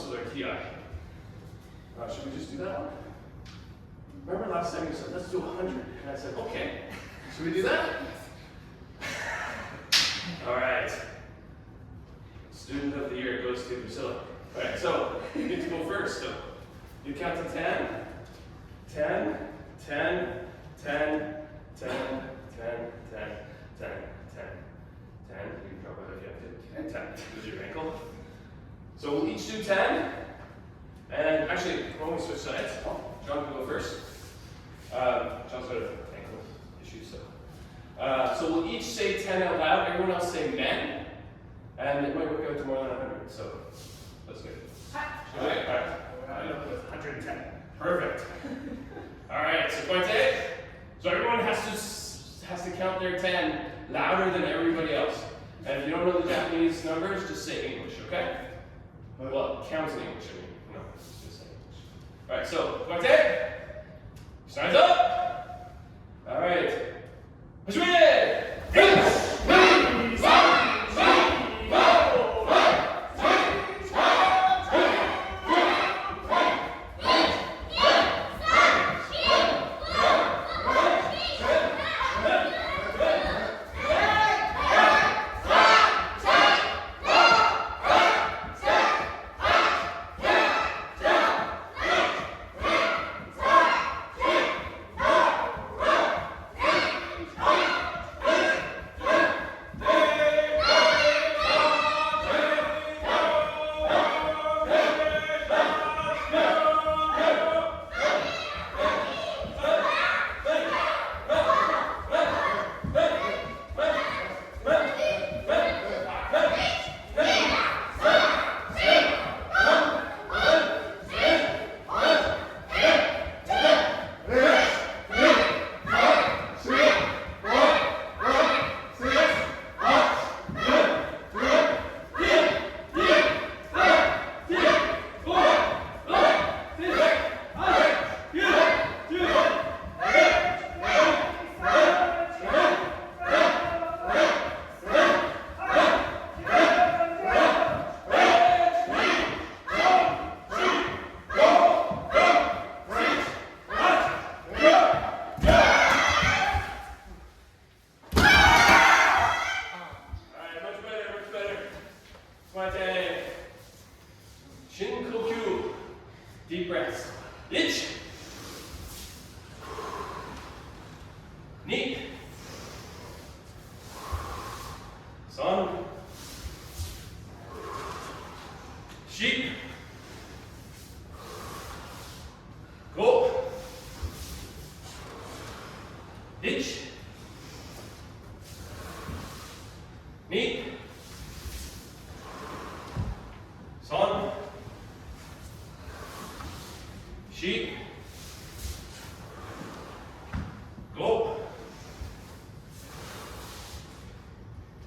helps with our ki. Should we just do that one? Remember last time you said, let's do 100. And I said, okay. Should we do that? All right. Student of the year goes to Priscilla. All right, so you get to go first. So you count to 10. 10, 10, 10, 10, 10, 10, 10, 10, 10. You can drop it if you have to. 10. There's your ankle. So we'll each do 10. And actually, when we switch sides, John can go first. John's got ankle issues, so we'll each say 10 out loud. Everyone else say men. And it might work out to more than 100. So let's do it. All right. I end up with 110. Perfect. All right. So Quinte. So everyone has to count their 10 louder than everybody else. And if you don't know the Japanese numbers, just say English, okay? Well, count in English. I mean, no, just say English. All right. So Quinte. Signs up. All right. Hajime! Deep breaths. Ich. Ni. Son. Sheep. Go. Ich. Ni. Son. Sheep. Go.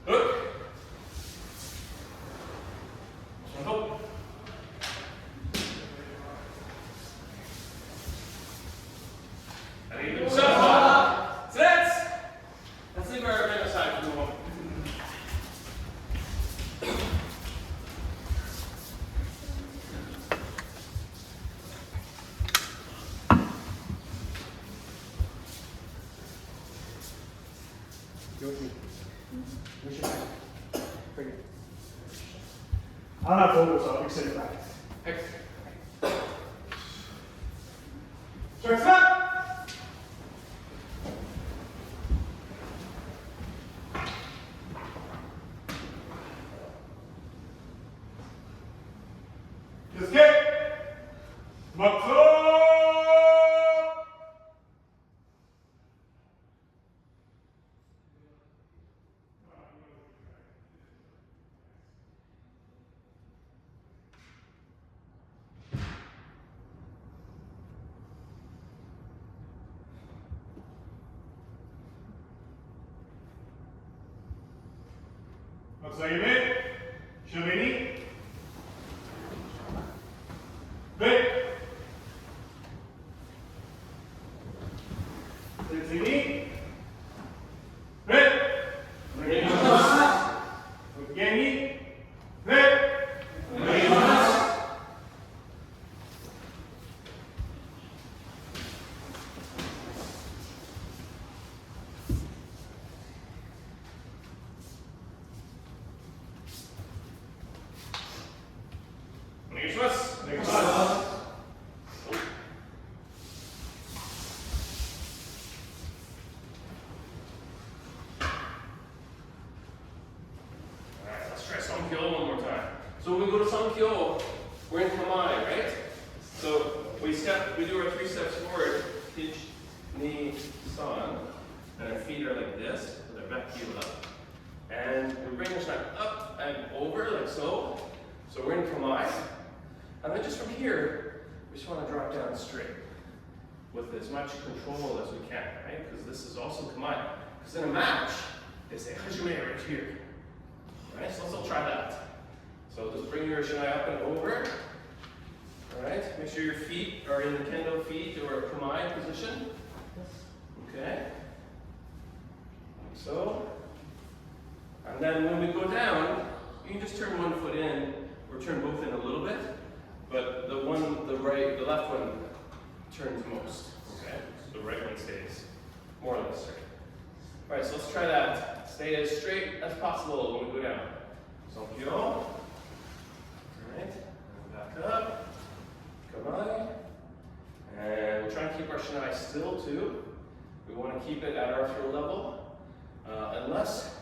Hook. Go. And even so. Let's leave our right aside for the moment. Where's your bag? Bring it. I don't have photos, so I'll send it back. Hey. Stretch up! Just get Matsu! Matsuyume, Shumini, Bit, Sensini, Bit, Gengi, Bit, So when we go to Sankyo, we're in Kamae, right? So we do our 3 steps forward, hitch, knee, san, and our feet are like this, with our back heel up. And we bring our shanai up and over, like so. So we're in Kamae. And then just from here, we just want to drop down straight with as much control as we can, right? Because this is also Kamae. Because in a match, they say hajime right here. Right? So let's all try that. So just bring your shanai up and over. Alright? Make sure your feet are in the kendo feet or Kamae position. Okay? Like so. And then when we go down, you can just turn one foot in, or turn both in a little bit, but the left one turns most. Okay? So the right one stays more or less straight. Alright, so let's try that. Stay as straight as possible when we go down. Sankyo. Alright, back up. Kamae. And we'll try and keep our shanai still too. We want to keep it at our throw level. Unless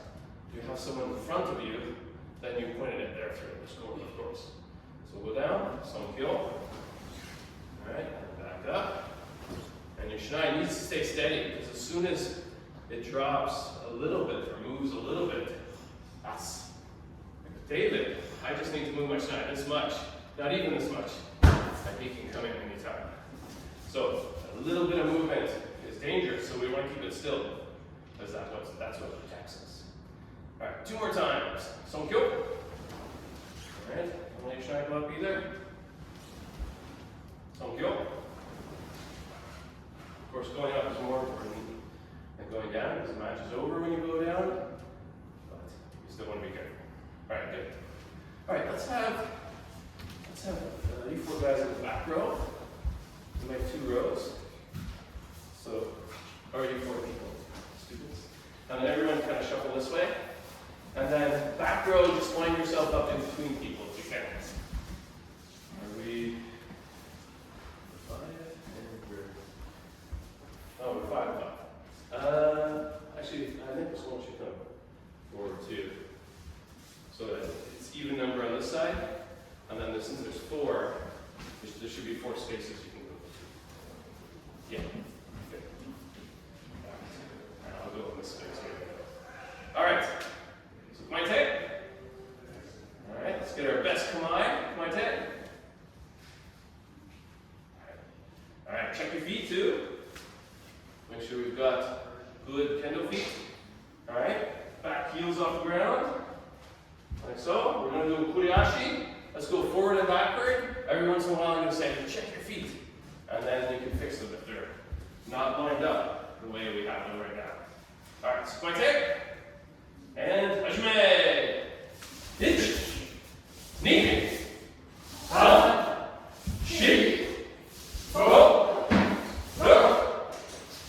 you have someone in front of you, then you point it at their throw, of course. So we'll go down, Sankyo. Alright, back up. And your shanai needs to stay steady, because as soon as it drops a little bit or moves a little bit, that's like David. I just need to move my shanai this much, not even this much, and he can come in anytime. So a little bit of movement is dangerous, so we want to keep it still, because that's what protects us. All right, 2 more times. Sankyo. All right, don't let your shanai go up either. Sankyo. Of course, going up is more important than going down, because the match is over when you go down, but you still want to be careful. All right, good. All right, let's have you 4 guys in the back row. We make 2 rows. So, or you 4 people, students. And then everyone kind of shuffle this way. And then back row, just line yourself up in between people if you can. Are we 5? We're 5 o'clock. Actually, I think this one should come forward too. So that it's even number on this side, and then since there's 4, there should be 4 spaces you can go to. Yeah. Good. And I'll go on this space here. All right. So my tape. All right. Let's get our best Kamae. My tape. All right. Check your feet too. Make sure we've got good kendo feet. All right. Back heels off the ground. Like so. We're going to do kuriashi. Let's go forward and backward. Every once in a while, I'm going to say, check your feet. And then you can fix them if they're not lined up the way we have them right now. All right, so my tape. And hajime. Hitch. Knee. San. Shi. Go. Go.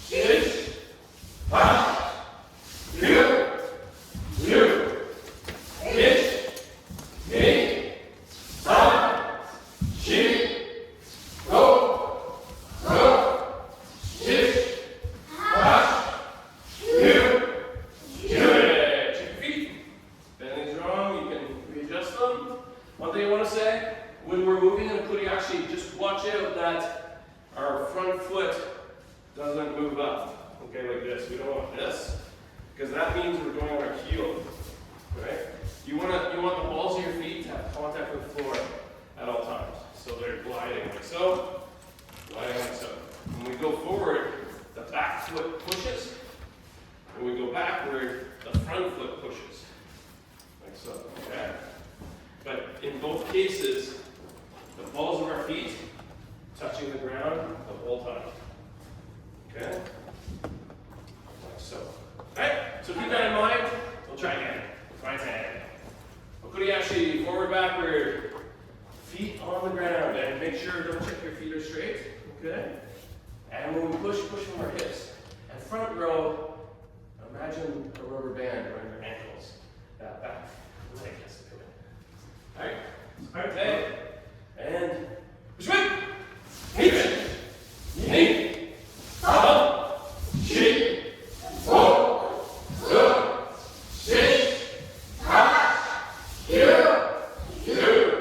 Hitch. Ha. Ryu. Ryu. Hitch. Knee. San. Shi. Go. Go. Hitch. Ha. Ryu. Good. Check your feet. Bending's wrong, you can readjust them. One thing I want to say, when we're moving in a kuriashi, just watch out that our front foot doesn't move up. Okay, like this. We don't want this, because that means we're going on our heel. Right? You want the balls of your feet to have contact with the floor at all times. So they're gliding like so, gliding like so. When we go forward, the back foot pushes. When we go backward, the front foot pushes. Like so, okay? But in both cases, the balls of our feet touching the ground the whole time. Okay? Like so. Alright, so keep that in mind. We'll try again. Right hand. Okuriashi, forward, backward. Feet on the ground. And make sure, don't check your feet are straight. Okay? And when we push from our hips. And front row, imagine a rubber band around your ankles. That back leg has to come in. Alright? Okay. And swing! Hitch! Knee! San! Shi! Go! Go! Hitch! Ha! Here! Here!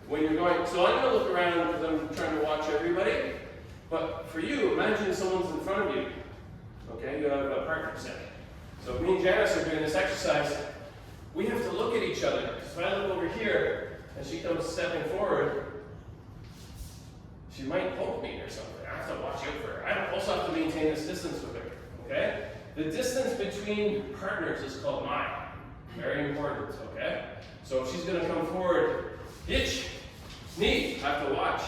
when you're going, so I'm going to look around because I'm trying to watch everybody. But for you, imagine someone's in front of you. Okay, you have a partner set. So me and Janice are doing this exercise. We have to look at each other. So if I look over here and she comes stepping forward, she might poke me or something. I have to watch out for her. I also have to maintain this distance with her. Okay? The distance between partners is called mile. Very important. Okay? So if she's going to come forward, hitch, knee, have to watch.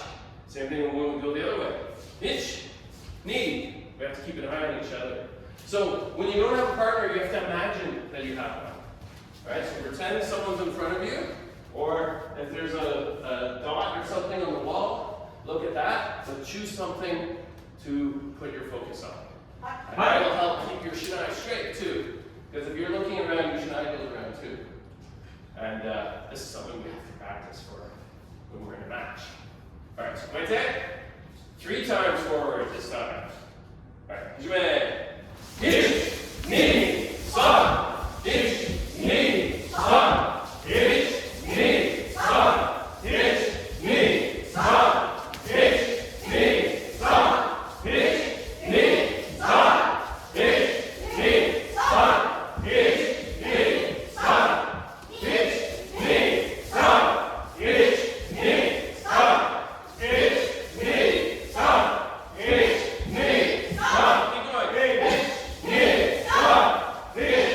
Same thing when we go the other way. Hitch, knee. We have to keep an eye on each other. So when you don't have a partner, you have to imagine that you have one. Right? So pretend someone's in front of you, or if there's a dot or something on the wall, look at that, but choose something to put your focus on. And that will help keep your shinai straight too. Because if you're looking around, your shinai goes around too. And this is something we have to practice for when we're in a match. Alright, so pointe. 3 times forward this time. Alright, jouez. Hitch, knee, stop. Hitch, knee, stop. Hitch, knee, stop. Hitch, knee, stop. Hitch, knee, stop. Hitch, knee, stop. Hitch, knee, stop. Hitch, knee, stop. Hitch, knee, stop. Hitch, knee, stop. Hitch, knee, stop. Hitch, knee, stop. Keep going. Hitch, knee, stop. Hitch, knee, stop. Hitch,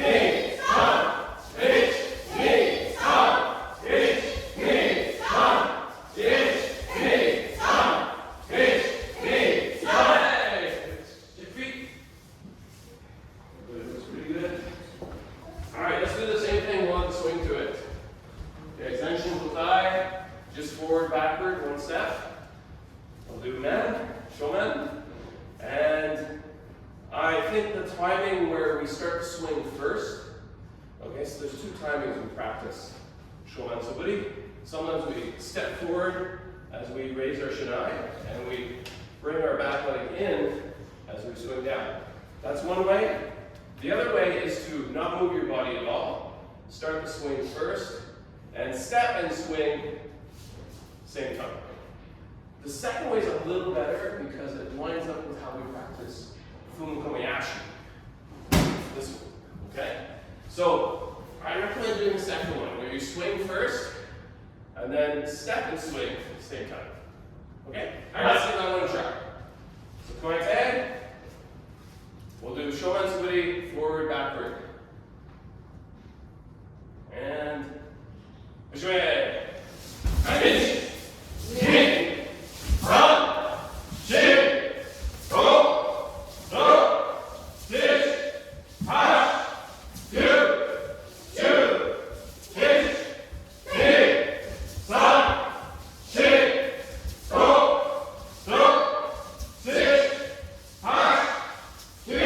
knee, stop. Hitch, knee, stop. Hitch, knee, stop. Hitch, knee, stop. Hey! Your feet. That was pretty good. Alright, let's do the same thing. We'll have to swing to it. Okay, extension to thigh. Just forward, backward, 1 step. We'll do men, showmen. And I think the timing where we start to swing first. Okay, so there's 2 timings in practice. Showmen, so buddy. Sometimes we step forward as we raise our shinai, and we bring our back leg in as we swing down. That's one way. The other way is to not move your body at all. Start the swing first, and step and swing same time. The second way is a little better because it lines up with how we practice Fumu Kobayashi. This one, okay? So I recommend doing the second one, where you swing first, and then step and swing at the same time. Okay? All right, let's see that one try. So pointe. We'll do shouman suburi, forward, backward. And jouez. Hitch, knee, stop, shake, go, stop, hitch, hash, do, hitch, knee, stop, shake, go, stop, hitch, hash, do.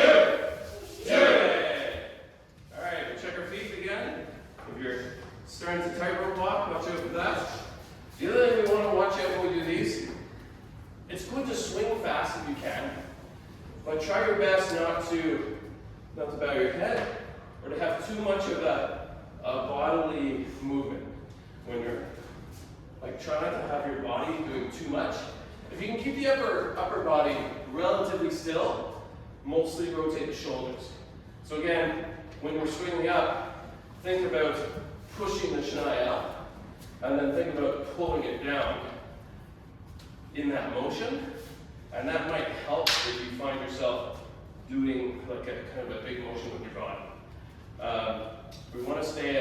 Alright, we'll check our feet again. If you're starting to tightrope walk, watch out for that. The other thing we want to watch out when we do these, it's good to swing fast if you can, but try your best not to bow your head or to have too much of a bodily movement when you're like trying to have your body doing too much. If you can keep the upper body relatively still, mostly rotate the shoulders. So again, when we're swinging up, think about pushing the shinai up, and then think about pulling it down in that motion, and that might help if you find yourself doing like a kind of a big motion with your body. We want to stay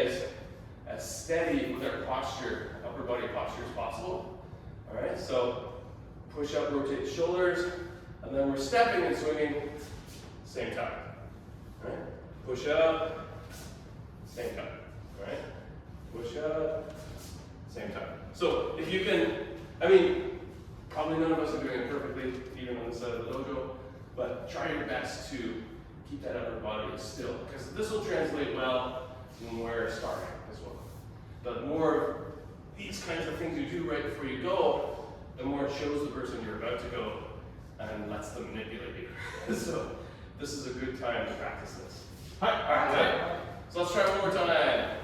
as steady with our posture, upper body posture as possible. All right, so push up, rotate the shoulders, and then we're stepping and swinging same time. All right, push up, same time. All right, push up, same time. So if you can, I mean, probably none of us are doing it perfectly, even on the side of the dojo, but try your best to keep that upper body still, because this will translate well when we're starting as well. The more these kinds of things you do right before you go, the more it shows the person you're about to go and lets them manipulate you. So this is a good time to practice this. All right, so let's try one more time.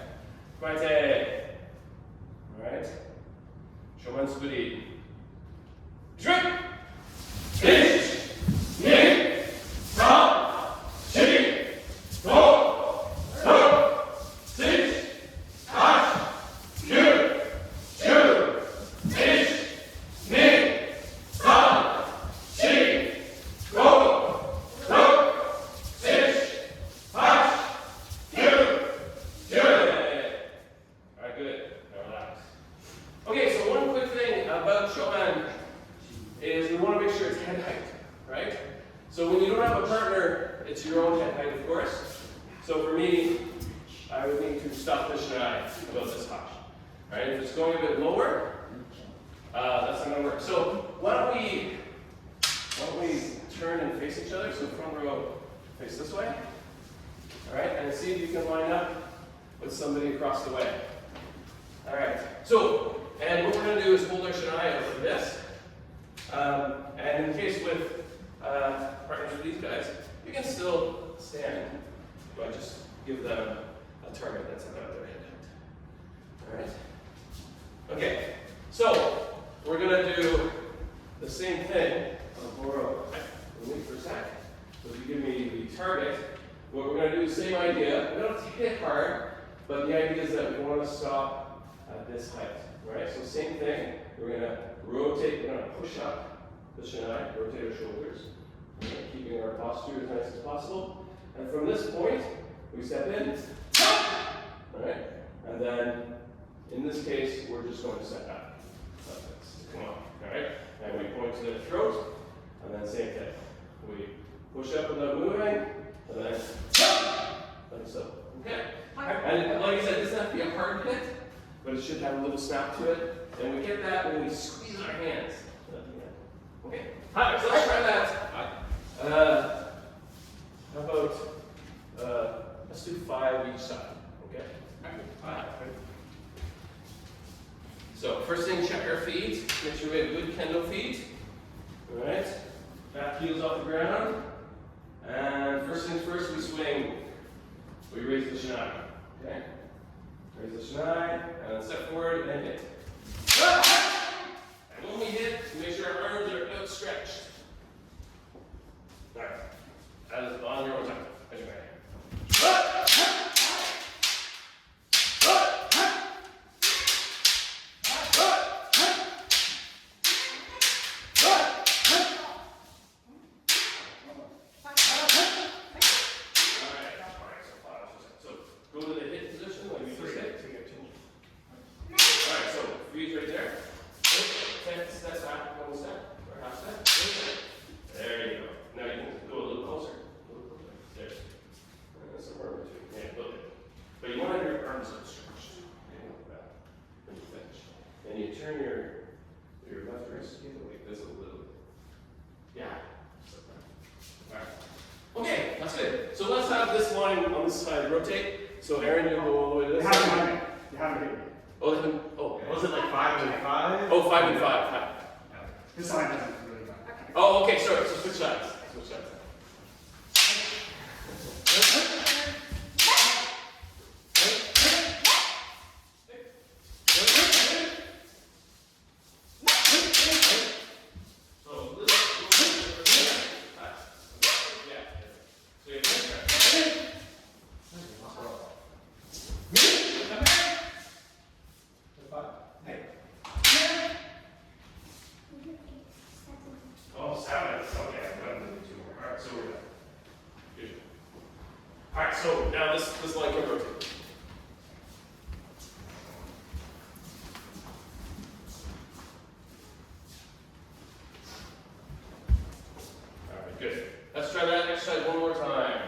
Pointe. All right. Shomen Squiddy. Drink! Fish! Ning! Sam! Chi! Go! Go! Six! Hash! Kyu! Chu! Fish! Ning! Sam! Chi! Go! Go! Fish! Hash! Kyu! Chu! Alright, good. Now relax. Okay, so one quick thing about Shomen is we want to make sure it's head height, right? So when you don't have a partner, it's your own head height, of course. So for me, I would need to stop the shinai about this high. Right? If it's going a bit lower, that's not going to work. So why don't we turn and face each other? So front row face this way. All right, and see if you can line up with somebody across the way. All right. So, and what we're going to do is hold our shinai out like this. And in case with partners with these guys, you can still stand, but just give them a target that's about their head height. All right? Okay, so we're going to do the same thing. Wait for a sec. So if you give me the target, what we're going to do is the same idea. We don't have to hit hard, but the idea is that we want to stop at this height. Right? So same thing. We're going to rotate, we're going to push up the shinai, rotate our shoulders, right? Keeping our posture as nice as possible. And from this point, we step in, right? And then, in this case, we're just going to step back. Like this. Come on, all right? And we point to the throat, and then same thing. We push up without moving, and then like so. Okay? And like I said, it doesn't have to be a hard hit, but it should have a little snap to it. And we get that when we squeeze our hands. Okay. All right, so let's try that. How about let's do 5 each side. Okay. All right. So first thing, check our feet. Make sure we have good kendo feet. All right. Back heels off the ground. And first things first, we swing. We raise the shinai. Okay. Raise the shinai, and then step forward and hit. And when we hit, make sure our arms are outstretched. All right. That is on your own time. As you may. Rotate. So Aaron, you'll go all the way to this side. You haven't hit me. Oh, Was it like 5 and 5? Oh, 5 and 5. This side doesn't really matter. Oh, okay, sorry. So switch sides. Switch sides. Oh, 7. Okay, I'm going to do 2 more. All right, so we're done. Good. All right, so now this line can rotate. All right, good. Let's try that exercise one more time.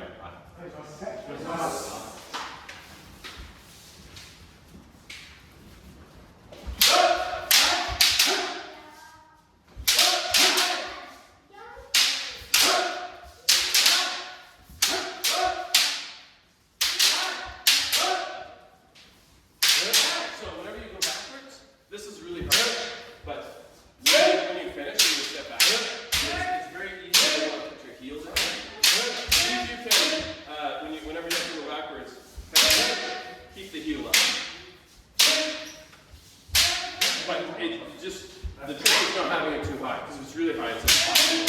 but it just, the trick is not having it too high, because if it's really high, it's impossible.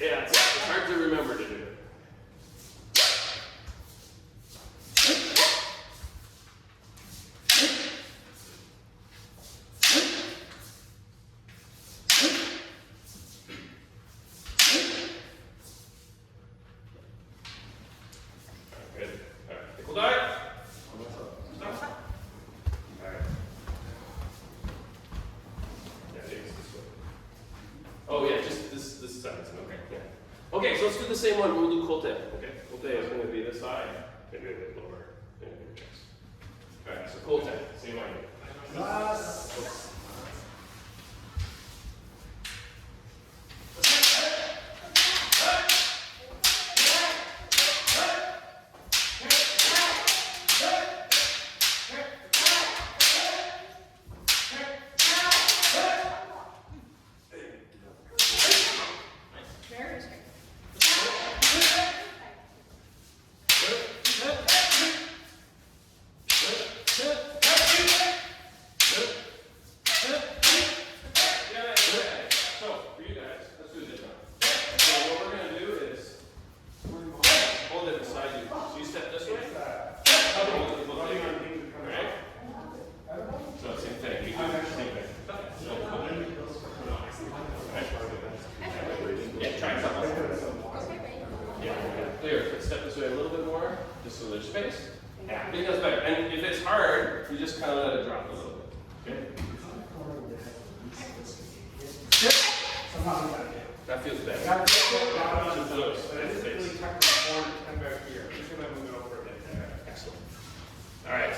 Yeah, it's hard to remember to do it. Good. All right. Nickel dive. Stop. All right. Yeah, I think it's this way. Oh yeah, just this side. Okay. Yeah. Okay, so let's do the same one. We'll do Kote. Okay. Kote is going to be this side. Maybe a bit lower. Maybe a bit chest. All right. So Kote. Same idea. Just so there's space. Yeah, I think that's better. And if it's hard, you just kind of let it drop a little bit. Okay? That feels better. Excellent. All right.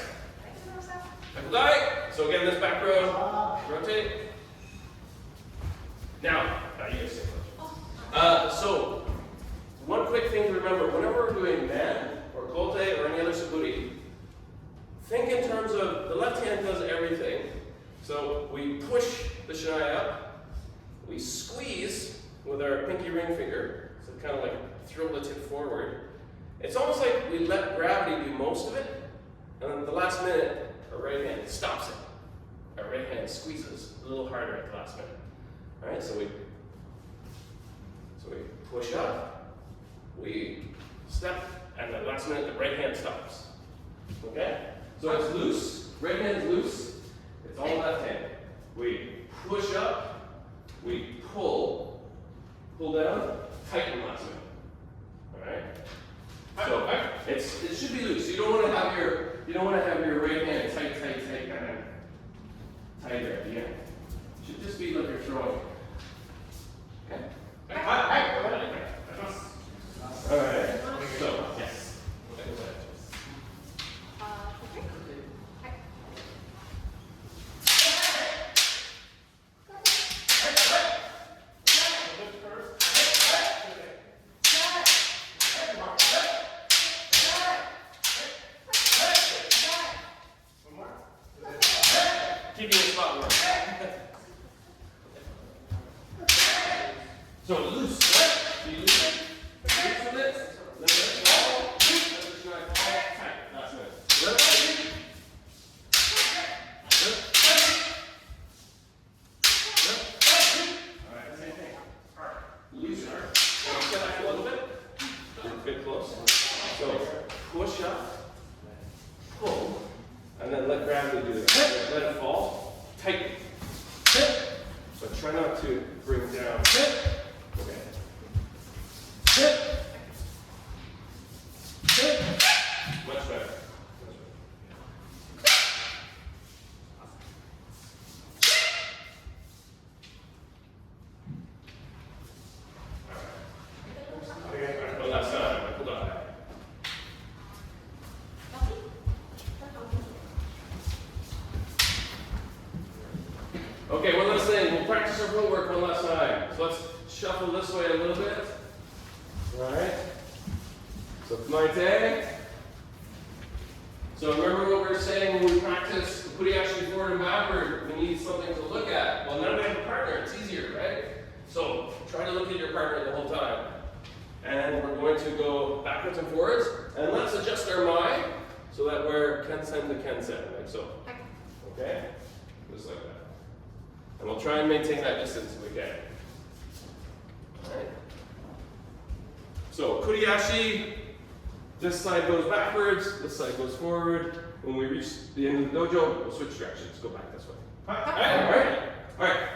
So again, this back row, rotate. Now you guys say first. So one quick thing to remember: whenever we're doing man or kote or any other saburi, think in terms of the left hand does everything. So we push the shinai up, we squeeze with our pinky ring finger, so kind of like throw the tip forward. It's almost like we let gravity do most of it, and then at the last minute, our right hand stops it. Our right hand squeezes a little harder at the last minute. All right, so we push up, we step, and at the last minute, the right hand stops. Okay? So it's loose, right hand's loose, it's all left hand. We push up, we pull down, tighten last minute. All right? So it should be loose. You don't want to have your right hand tight, kind of tighter at the end. It should just be like you're throwing. Okay? All right. So yes. Keeping the spot warm. So loose, right? So you loose it. Loose with it. Let it fall. Let the shinai fall. Tight. Last minute. All right, same thing. Hard. Loose hard. Now step back a little bit. We're a bit close. So push up, pull, and then let gravity do it. Let it fall. Tighten. So try not to bring down. Okay. Much better. One last time. Hold on. Okay, one last thing. We'll practice our footwork one last time. So let's shuffle this way a little bit. All right. So kumaite. So remember what we were saying when we practice kuriashi forward and backward. We need something to look at. Well, now we have a partner. It's easier, right? So try to look at your partner the whole time. And we're going to go backwards and forwards. And let's adjust our mind. so that we're Ken-sen to Ken-sen, like so. Okay? Just like that. And we'll try and maintain that distance if we can. Alright? So, Kuriashi, this side goes backwards, this side goes forward. When we reach the end of the dojo, we'll switch directions, go back this way. Alright? Alright.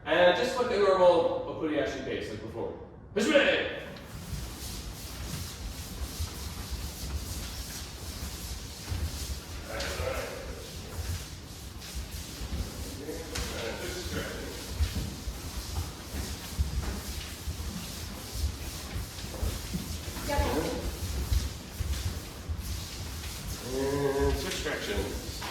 And just like a normal Kuriashi pace, like before. Hajime! And switch directions.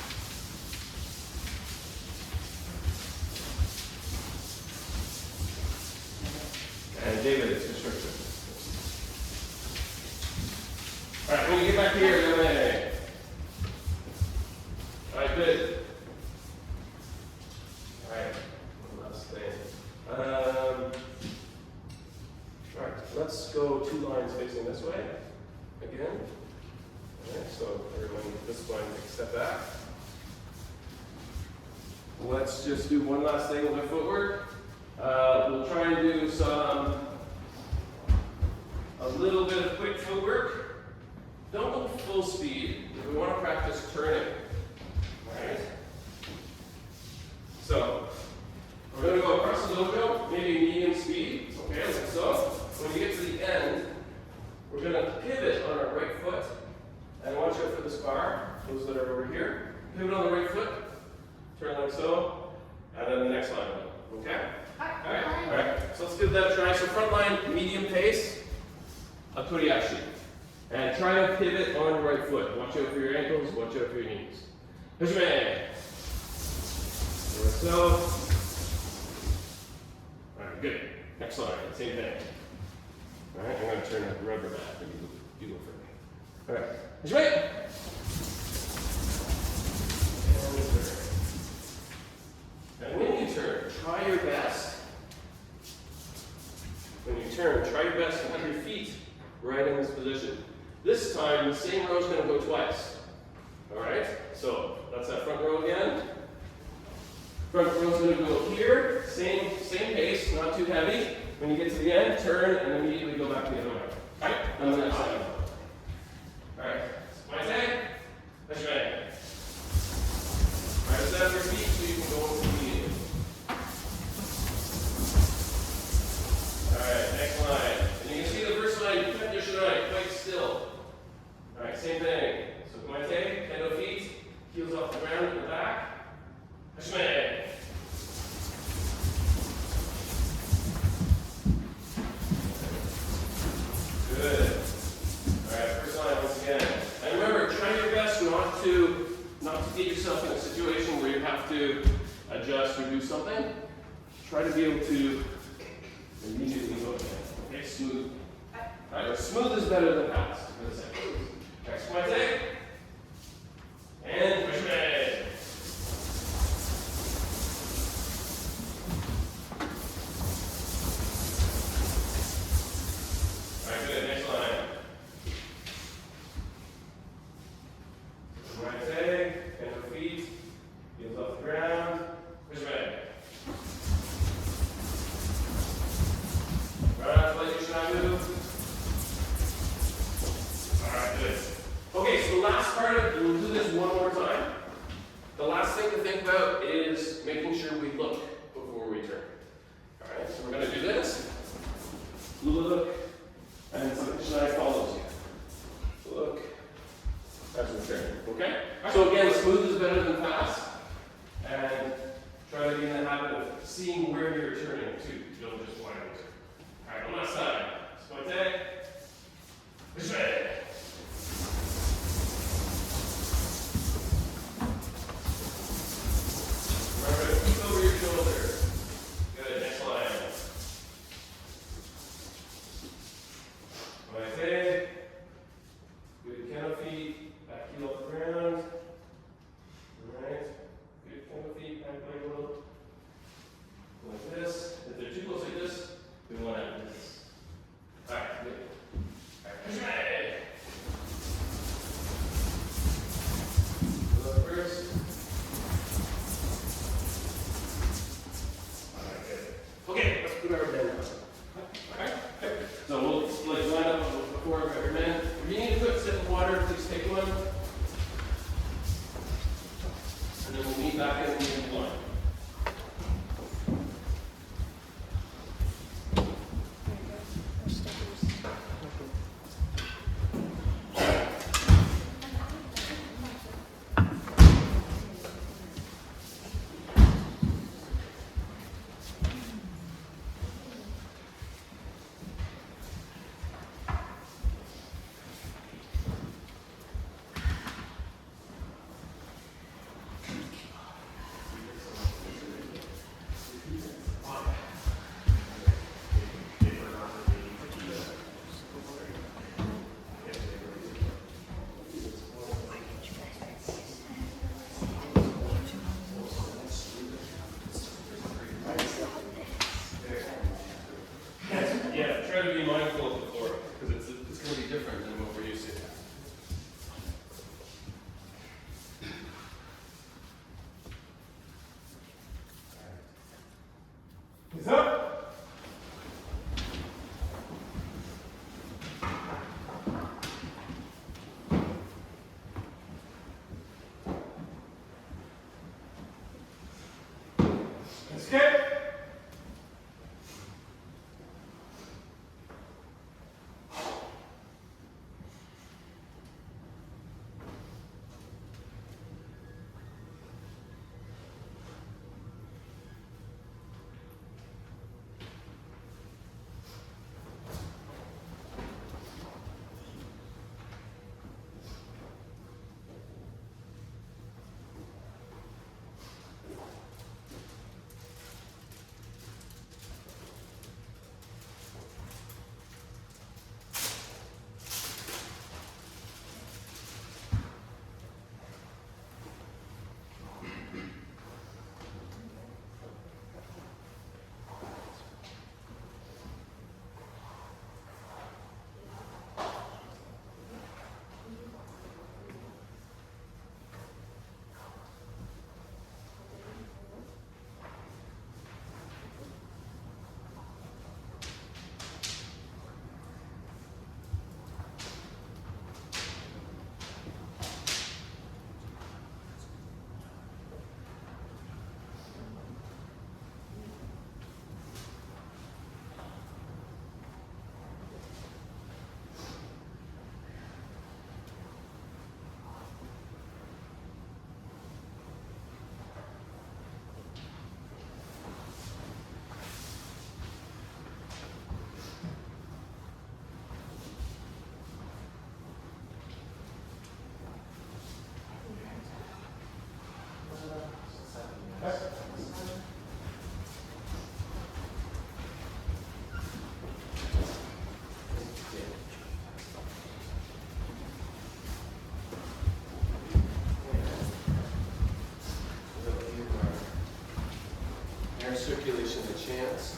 And David, switch directions. Alright, when you get back here, you're gonna. Alright, good. Alright, one last thing. Alright, let's go 2 lines facing this way again. Alright, so everyone, this line, take a step back. Let's just do one last thing with our footwork. We'll try and do a little bit of quick footwork. Don't go full speed. We want to practice turning. Alright? So, we're going to go across the dojo, maybe medium speed. Okay, like so. When you get to the end, we're going to pivot on our right foot. And watch out for this bar, those that are over here. Pivot on the right foot, turn like so, and then the next line. Okay? Alright, alright. So let's give that a try. So front line, medium pace, a Kuriashi. And try to pivot on your right foot. Watch out for your ankles, watch out for your knees. Hajime! Like so. Alright, good. Next line, same thing. Alright, I'm going to turn the rubber mat and you go for me. Alright. Hajime! And when you turn, try your best. When you turn, try your best to have your feet right in this position. This time, the same row is going to go twice. Alright? So, that's that front row again. Front row is going to go here. Same pace, not too heavy. When you get to the end, turn and immediately go back the other way. Alright? On the next side. Alright. My tag. Hajime. Alright, set up your feet so you can go over immediately. Alright, next line. And you can see the first line, condition right, quite still. Alright, same thing. So Kumite, kendo feet, heels off the ground in the back. Hajime. Good. Alright, first line once again. And remember, try your best not to get yourself in a situation where you have to adjust or do something. Try to be able to immediately go again. Okay, smooth. Alright, smooth is better than fast. Next Kumite. And Hajime. Alright, good. Next line. Kumite, kendo feet, heels off the ground. Hajime. Right, like you should move. Alright, good. Okay, so the last part of we'll do this one more time. The last thing to think about is making sure we look before we turn. Alright, so we're going to do this. Look, and so Shai follows you. Look, as we turn. Okay? So again, smooth is better than fast. And try to be in the habit of seeing where you're turning to. You don't just blindly turn. Alright, on that side. Spite. Hajime. Alright, keep over your shoulder. Good, next line. Spite. Good kendo feet, back heel off the ground. Alright. Good kendo feet, back leg a little. Like this. If they're too close like this, we want to have this. Alright, good. Alright, Hajime. knee back in the floor. Yeah, try to be mindful of the floor because it's going to be different than what we're used to. He's up. Escape. Air circulation a chance.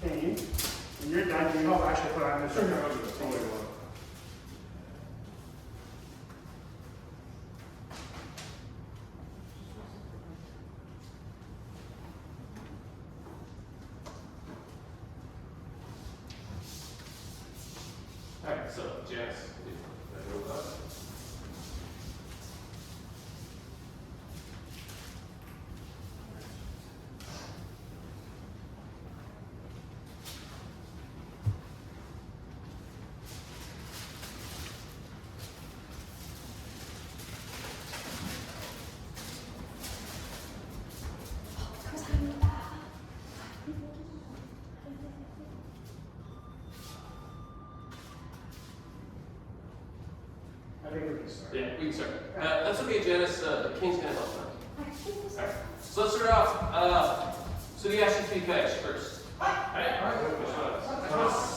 Kenny, when you're done, can you help actually put on this? Alright, so Janice, I think we can start. yeah, we can start. That's okay, Janice. King's gonna help now. Alright, so let's start off. So you ask you 3 pegs first. Alright? Cross.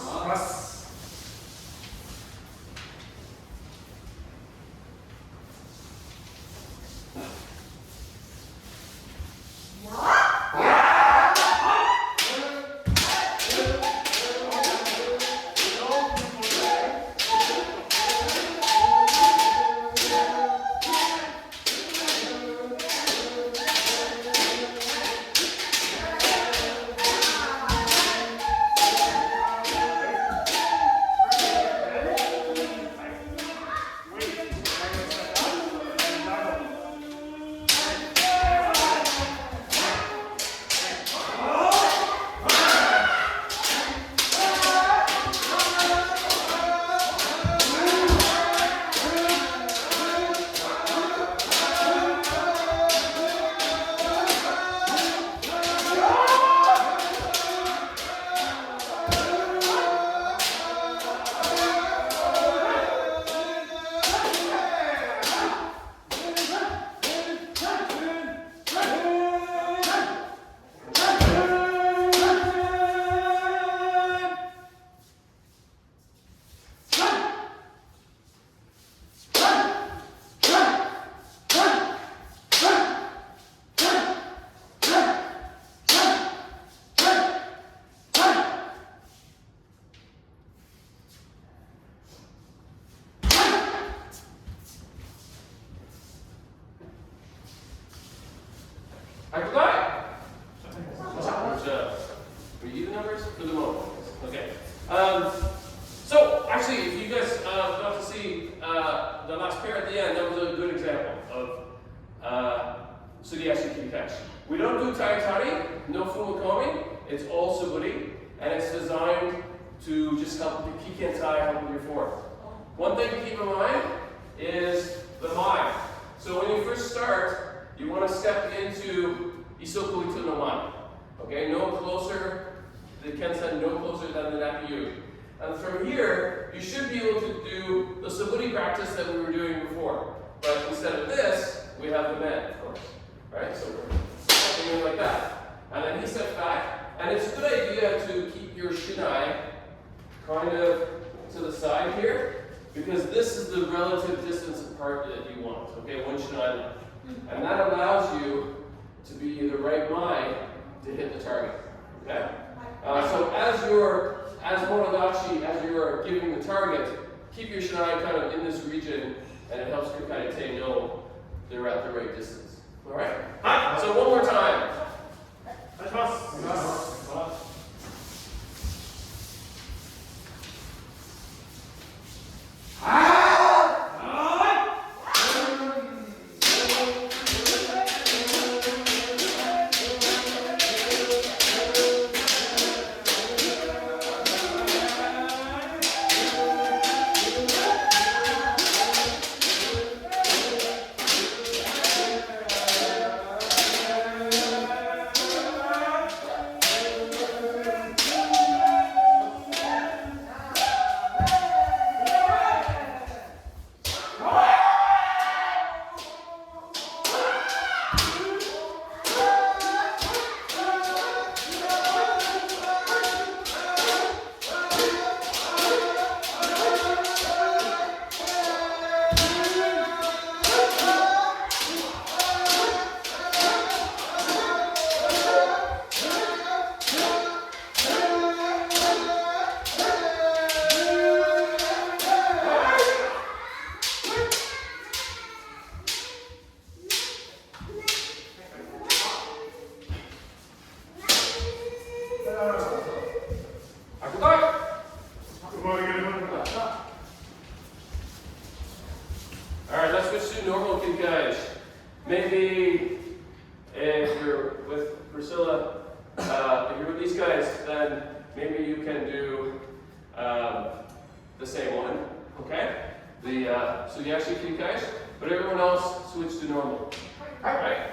don't do tai-tari, no fumakomi. It's all suburi, and it's designed to just help with the kikentai, help with your form. One thing to keep in mind is the mai. So when you first start, you want to step into isoku ito no mai. Okay, no closer, the kensen no closer than the nakiyu. And from here, you should be able to do the suburi practice that we were doing before. But instead of this, we have the men, of course. Right? So we're stepping in like that. And then he steps back. And it's a good idea to keep your shinai kind of to the side here, because this is the relative distance apart that you want. Okay, one shinai length. And that allows you to be the right mind to hit the target. Okay? So as monodachi, as you're giving the target, keep your shinai kind of in this region, and it helps Kukaite know they're at the right distance. Alright? So one more time. Alright, let's switch to normal kick, guys. Maybe if you're with Priscilla, if you're with these guys, then maybe you can do the same one, okay? So you actually kick, guys, but everyone else switch to normal. Alright?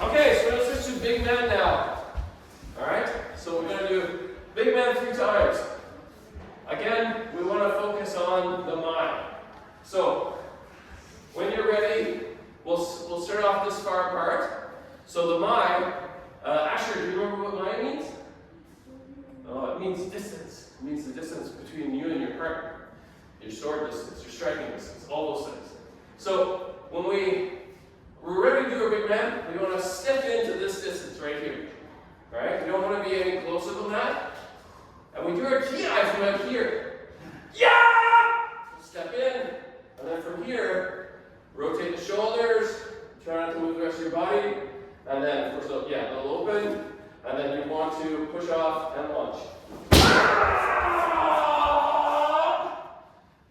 Okay, so we're going to switch to big man now. Alright, so we're going to do big man 3 times. Again, we want to focus on the mind. So, when you're ready, we'll start off this far apart. So the mind, Asher, do you remember what mind means? It means distance. It means the distance between you and your partner. Your sword distance, your striking distance, all those things. So, when we're ready to do a big man, we want to step into this distance right here. Alright? We don't want to be any closer than that. And we do our ki from out here. Yeah! Step in, and then from here, rotate the shoulders, want to push off and launch.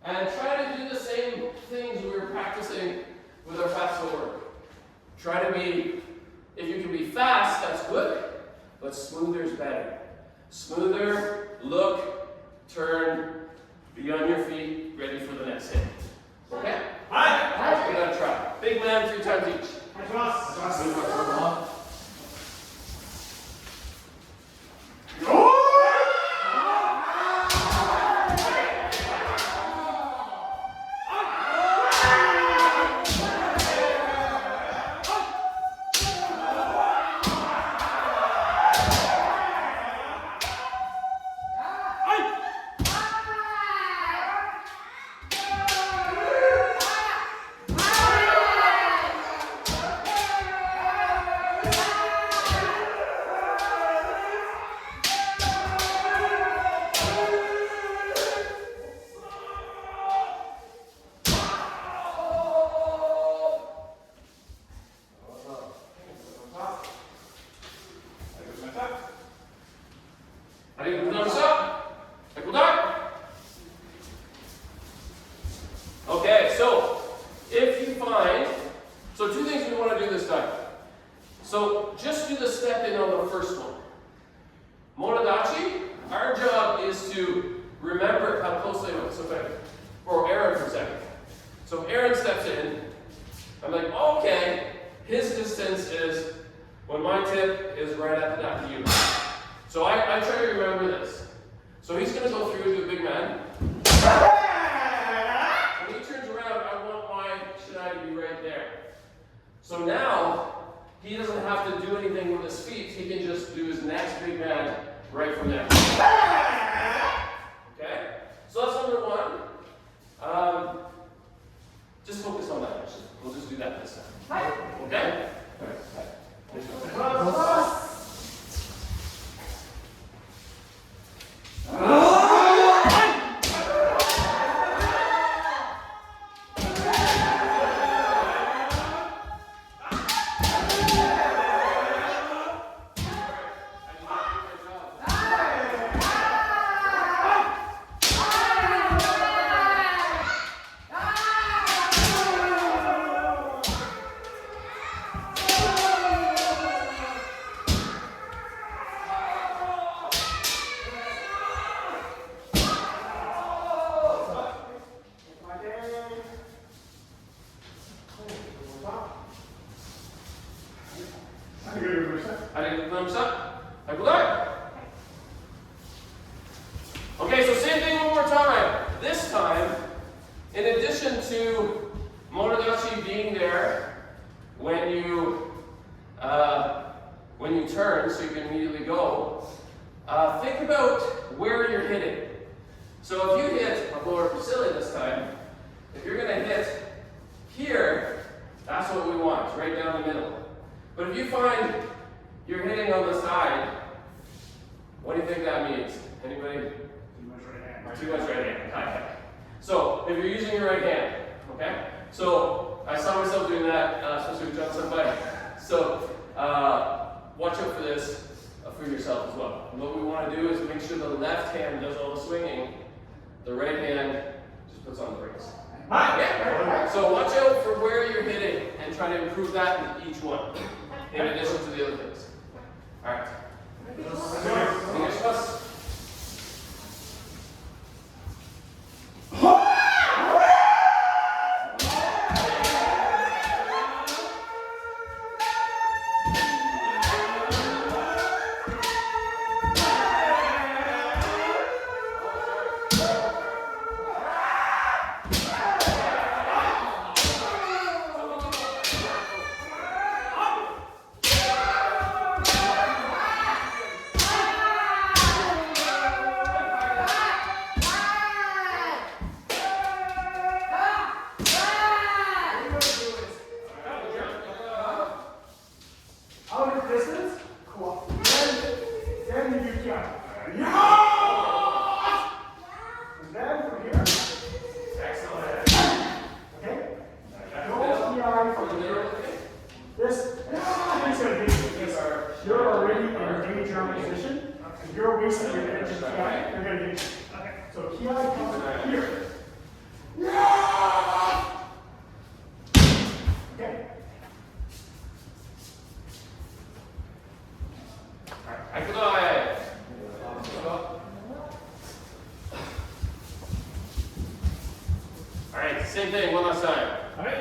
And try to do the same things we were practicing with our fast footwork. Try to be, if you can be fast, that's good, but smoother is better. Smoother, look, turn, be on your feet, ready for the next hit. Okay? Hi. We're gonna try. Big man, 3 times each. Okay, so if you find, so 2 things we want to do this time. So just do the step in on the first one. Monodachi, our job is to remember how close they went. So or Aaron for a second. So Aaron steps in. I'm like, okay, his distance is when my tip is right at the back of you. So I try to remember this. So he's going to go through and do a big man. When he turns around, I want my shinai to be right there. So now, he doesn't have to do anything with his feet. He can just do his next big man right from there. Okay? So that's number 1. Just focus on that, actually. We'll just do that this time. Okay? Okay, so same thing one more time. This time, in addition to monodachi being there when you turn, so you can immediately go, think about where you're hitting. So if you hit a lower facility this time, if you're going to hit here, that's what we want, right down the middle. But if you find you're hitting on the side, what do you think that means? Anybody? Too much right hand. Too much right hand. Okay. So if you're using your right hand, okay? So I saw myself doing that, especially with John Senpai. So watch out for this for yourself as well. And what we want to do is make sure the left hand does all the swinging, the right hand just puts on the brakes. Yeah. So watch out for where you're hitting and try to improve that in each one, in addition to the other things. All right. You're already in a danger position. your waist and your edge and Ki, you're going to get. Okay. So Ki comes here. Okay. Alright, same thing, one last time. Alright.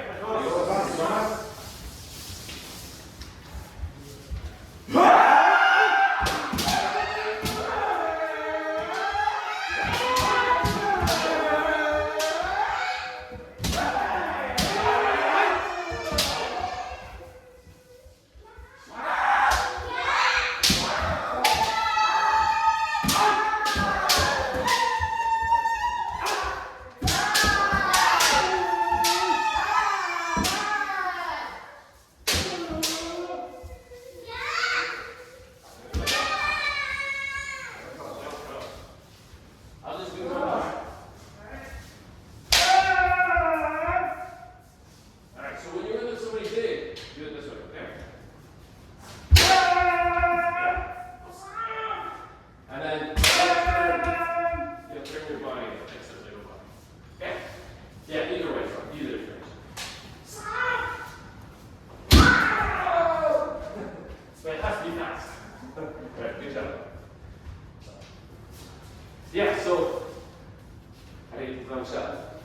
Yeah, so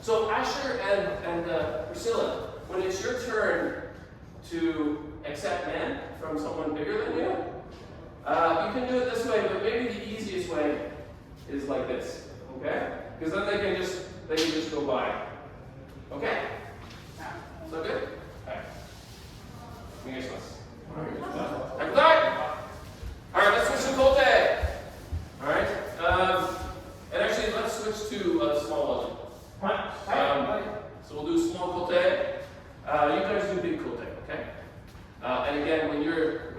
so Asher and Priscilla, when it's your turn to accept men from someone bigger than you, you can do it this way, but maybe the easiest way is like this, okay? Because then they can just go by. Okay? So good? Alright. Alright, let's switch to Kote. Alright? And actually, let's switch to small one. So we'll do small Kote. You guys do big Kote, okay? And again, when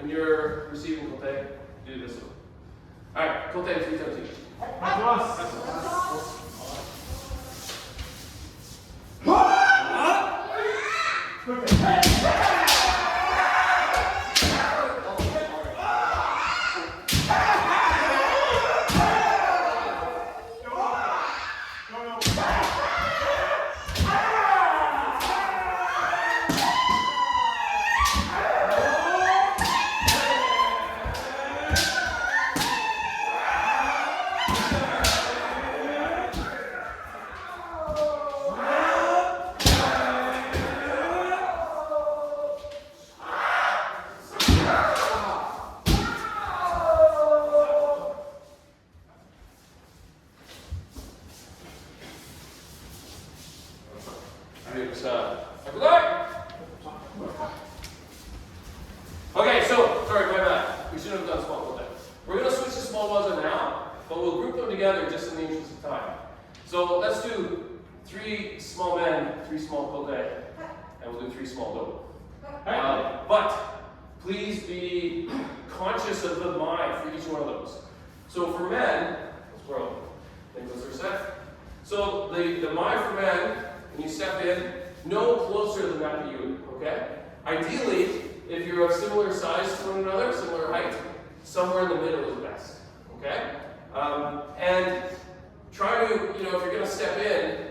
you're receiving Kote, do this one. Alright, Kote 3 times each. Okay, so, sorry, my bad. We should have done small Kote. We're going to switch to small waza now, but we'll group them together just in the interest of time. So let's do 3 small men, 3 small Kote, and we'll do 3 small Do. But please be conscious of the my for each one of those. So for men, let's roll. Think those are set. So the my for men, when you step in, no closer than that to you, okay? Ideally, if you're of similar size to one another, similar height, somewhere in the middle is best, okay? And try to, if you're going to step in,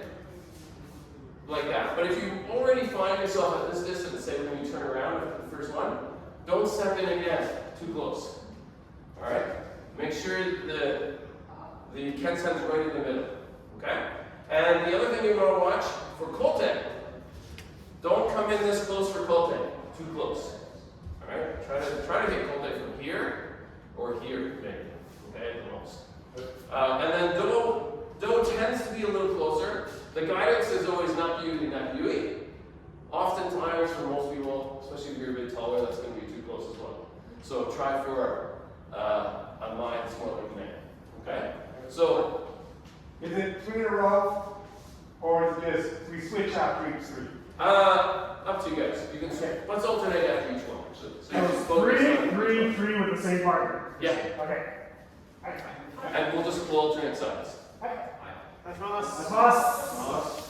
like that. But if you already find yourself at this distance, say when you turn around after the first one, don't step in again too close, all right? Make sure the Kensen's right in the middle, okay? And the other thing you want to watch for Kote, don't come in this close for Kote, too close. All right, try to hit Kote from here or here, maybe. Okay, at the most. And then Do tends to be a little closer. The guidance is always not yui, not yui. Oftentimes, for most people, especially if you're a bit taller, that's going to be too close as well. So try for a mind that's more like man. Okay. So is it 3 in a row, or is it just we switch after each 3? up to you guys. You can switch. Let's alternate after each one. So So 3 with the same partner. Yeah. Okay. And we'll alternate sides. That's us.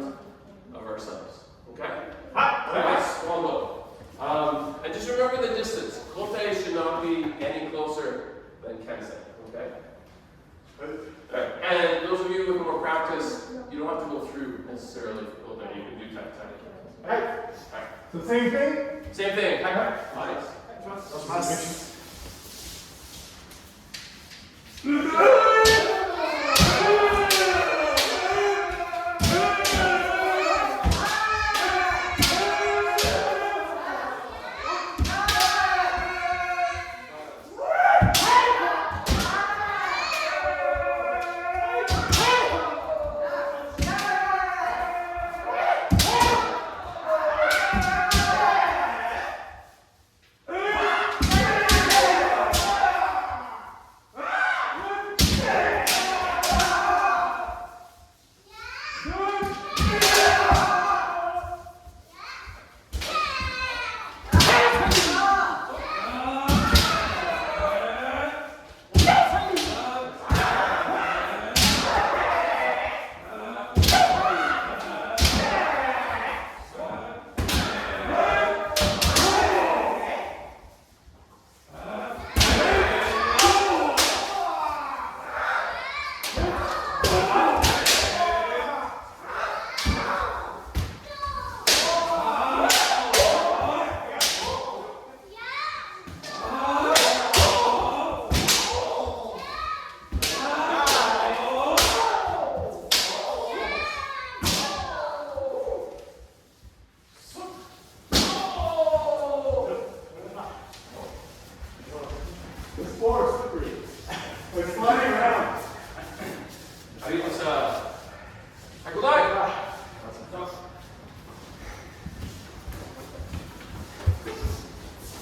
front of ourselves. Okay? Alright, small low. And just remember the distance. Kote should not be any closer than Kensei. Okay? Alright, and those of you with more practice, you don't have to go through necessarily Kote. You can do tap tap. Alright? So same thing? Same thing. Nice.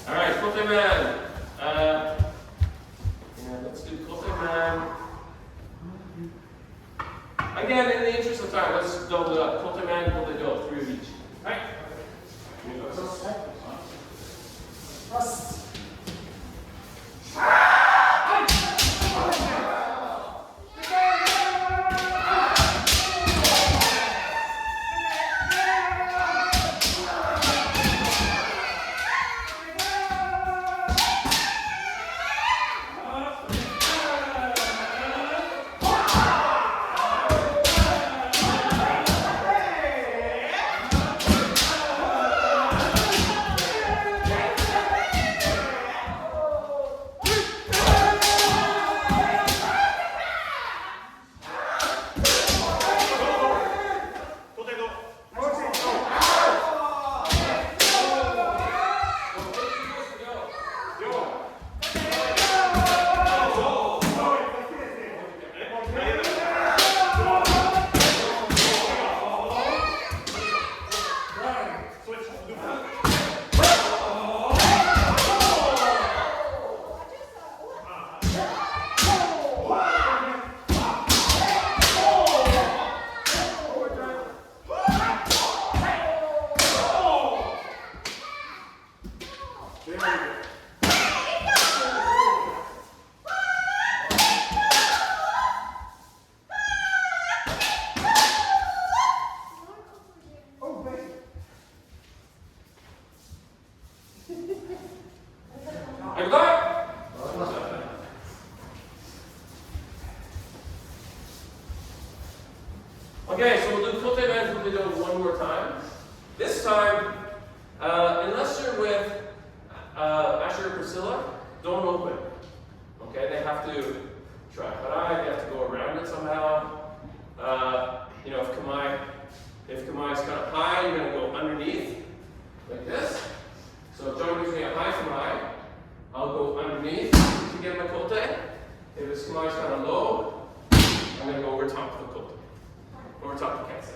Alright, Kote Man. Let's do Kote Man. Again, in the interest of time, let's double it up. Kote Man, Kote Do, 3 of each. Alright? Okay, so we'll do Kote Man Kote Do one more time. This time, unless you're with Asher or Priscilla, don't open. Okay, they have to try Harai, they have to go around it somehow. If Kamai's kind of high, you're going to go underneath, like this. So if John gives me a high Kamai, I'll go underneath to get my Kote. If it's Kamai's kind of low, I'm going to go over top of the Kote. Over top of the Kensei.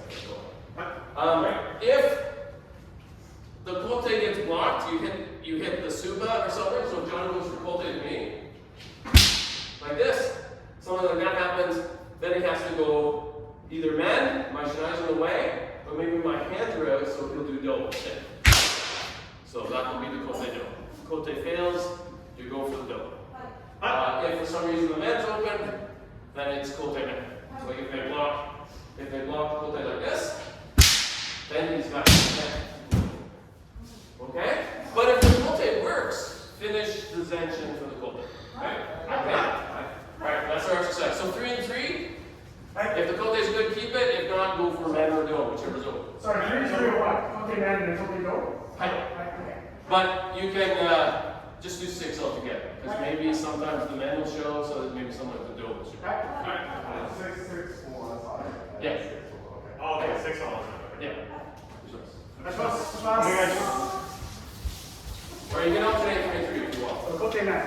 If the Kote gets blocked, you hit the Suba or something, so John goes from Kote to me. Like this. Something like that happens, then he has to go either men, my Shinai's in the way, or maybe my hands are out, so he'll do Do instead. So that will be the Kote Do. If Kote fails, you go for the Do. If for some reason the men's open, then it's Kote Men. So if they block Kote like this, bend these guys. Okay? But if the kote works, finish the zenshin for the kote. Okay? Alright, that's our exercise. So 3 and 3. If the kote is good, keep it. If not, go for men or do, whichever's open. Sorry, 3 or what? Okay, man, and okay, go. Okay. But you can just do 6 altogether. Because maybe sometimes the men will show, so that maybe someone at the do will show. Alright. 6, 6, 4, that's all right. Yeah. Oh, okay, 6 all. Yeah. That's Or you can alternate 3 and 3 if you want. okay, man.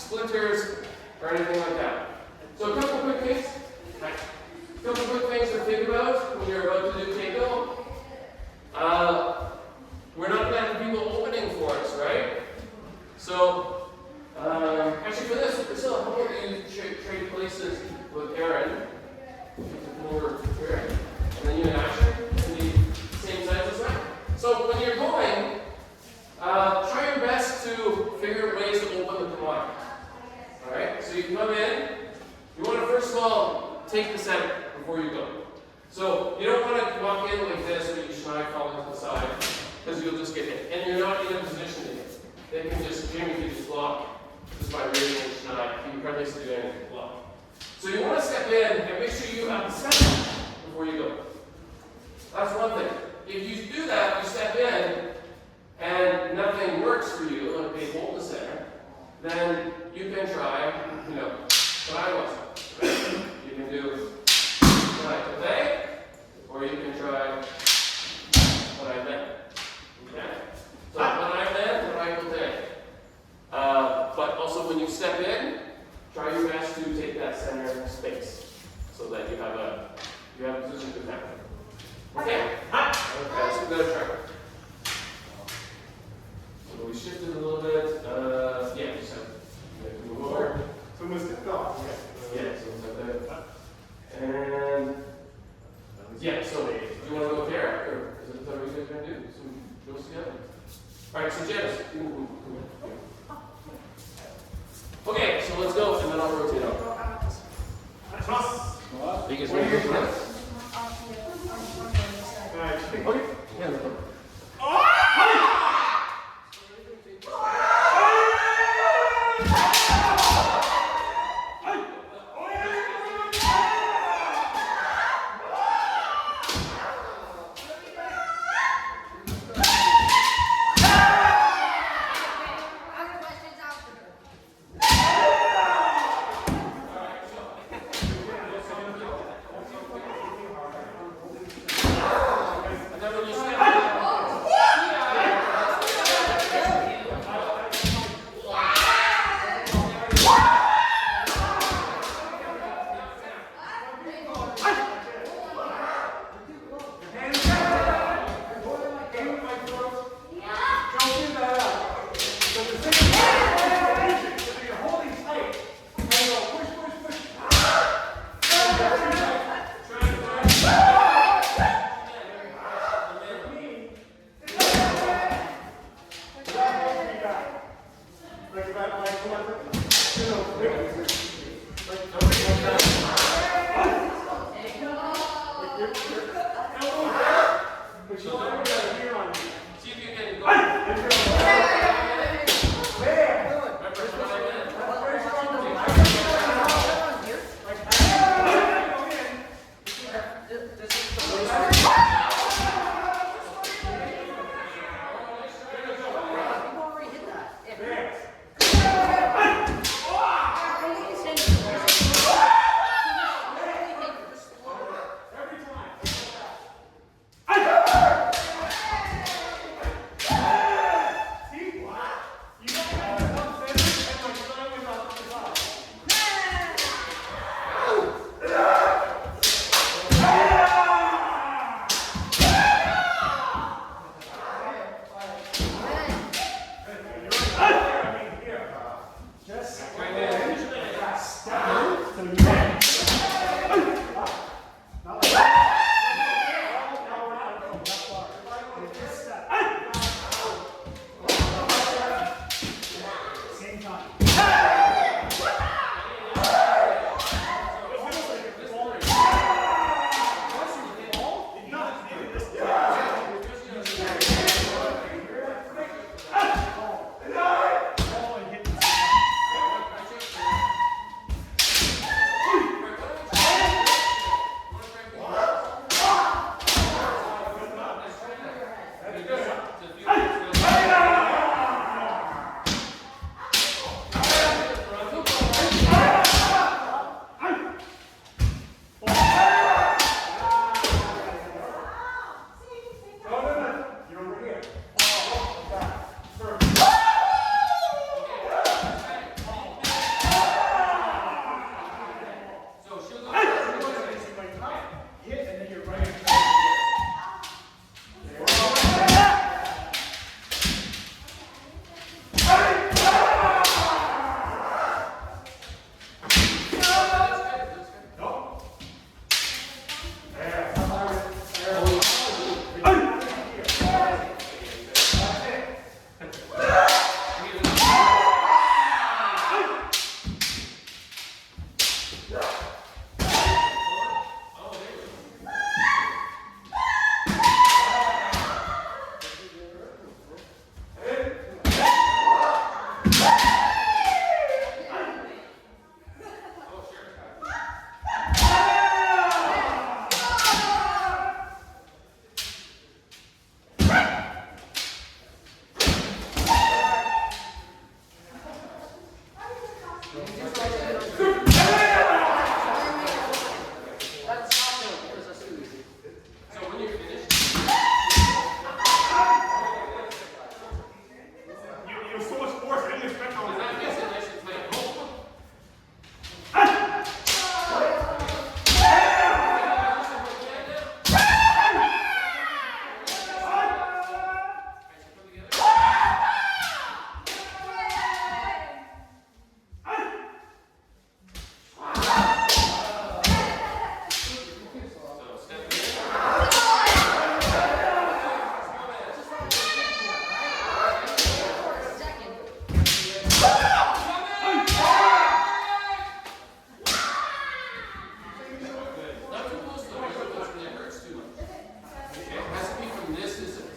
splinters, or anything like that. So a couple quick things. A couple quick things to think about when you're about to do Keiko. We're not going to have people opening for us, right? So, actually for this, Priscilla, how about you trade places with Aaron? Come over here. And then you and Asher can be same size as that. So when you're going, try your best to figure out ways to open the Kimono. Alright, so you come in, you want to first of all take the center before you go. So you don't want to walk in like this where you shinai falling to the side, because you'll just get hit. And you're not in a position to hit. They can just, Jamie can just block just by raising the shinai. You can hardly do anything to block. So you want to step in and make sure you have the center before you go. That's one thing. If you do that, you step in, and nothing works for you, like they hold the center, then you can try, what I was. Right? You can do what I today, or you can try what I meant. Okay? So what I meant, what I today. But also when you step in, try your best to take that center space so that you have a position to attack. Okay? Okay, so go try. So we shifted a little bit. Yeah, just move over. So we step off. Yeah, so it's like that. And yeah, so do you want to go there, or is it what you guys are going to do? Some drills together? All right, so Janice. Okay, so let's go, and then I'll rotate out. You guys ready to go for this? Okay. Yeah, no problem. I've never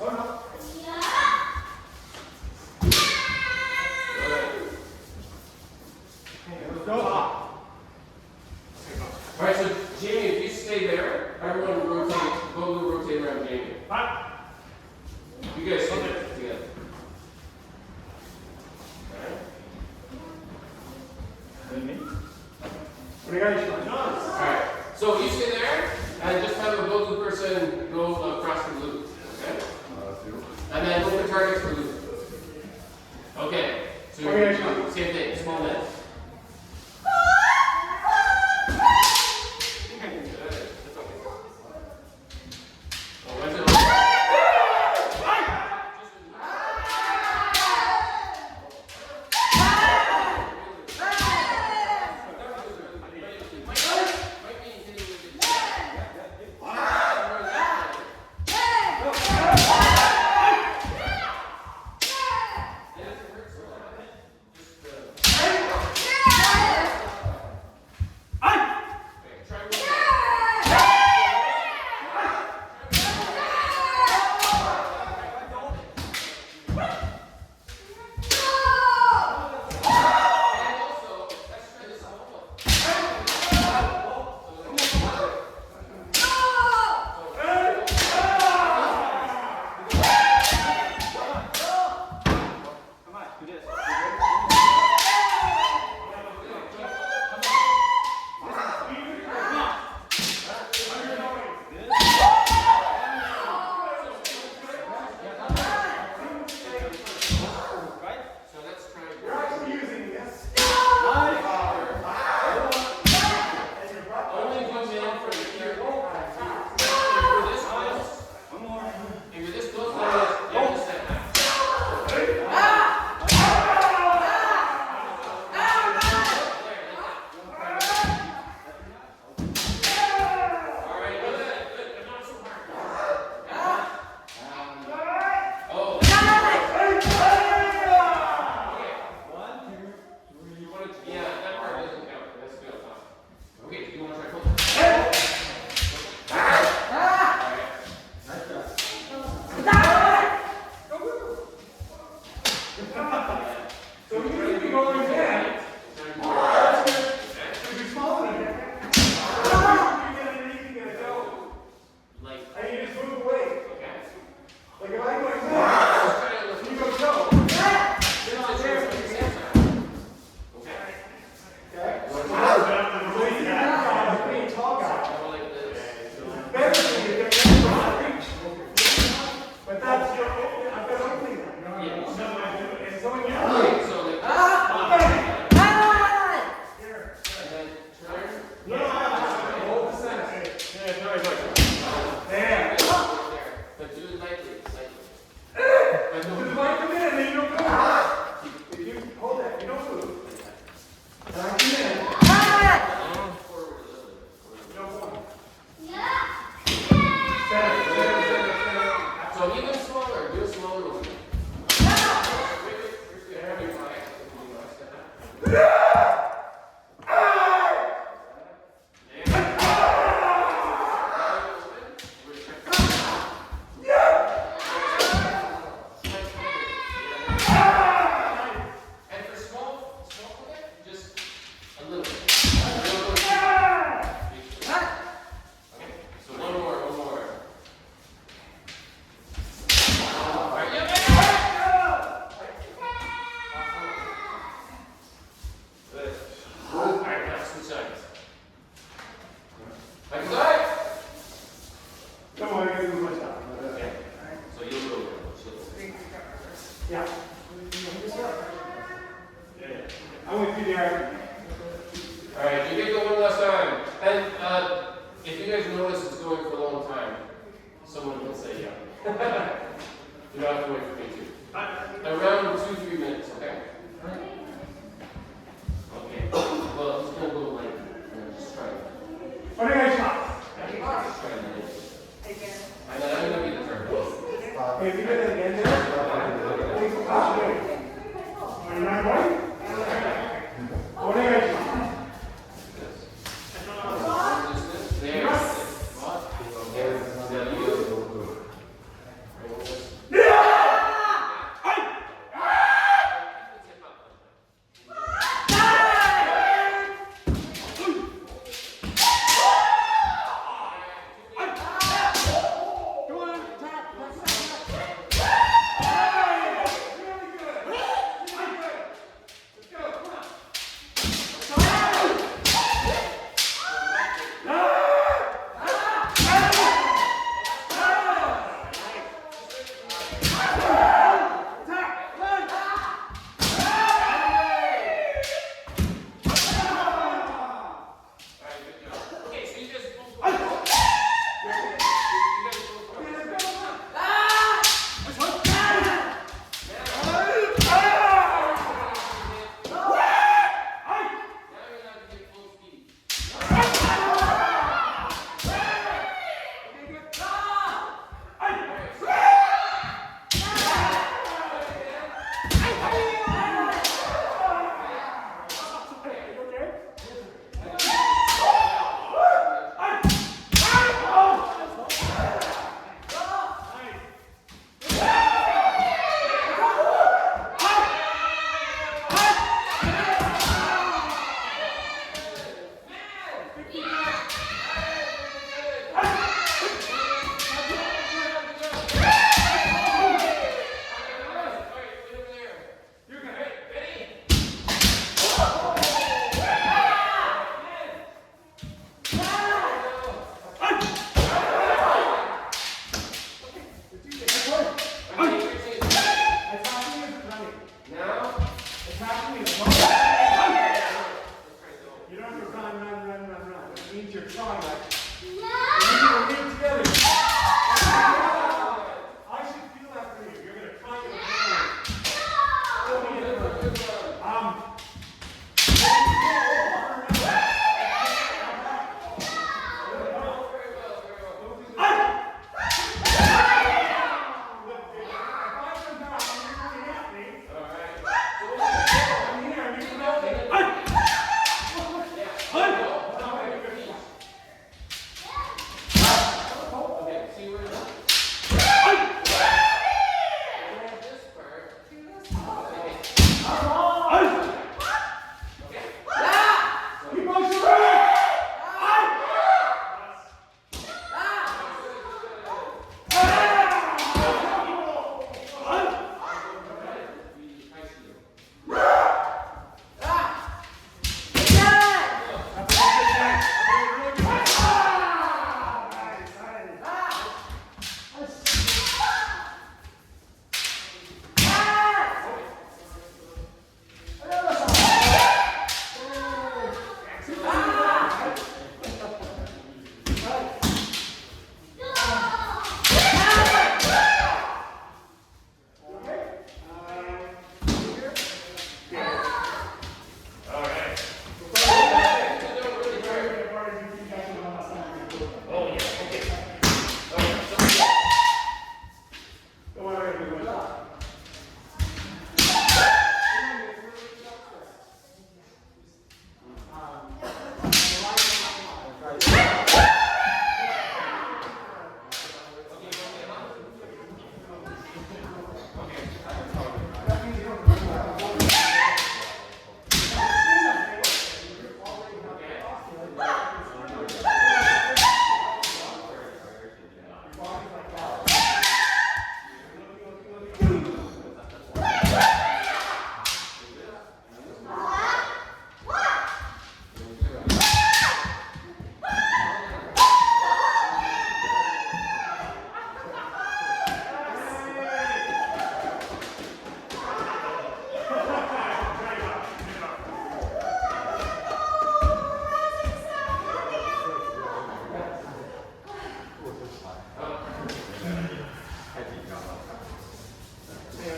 All right, so Jamie, if you stay there, everyone rotate, both rotate around Jamie. You guys stay there together. Alright, so you stay there and just have a go-to person go across the loop. Okay? And then look for targets for loop. Okay, so same thing, small net.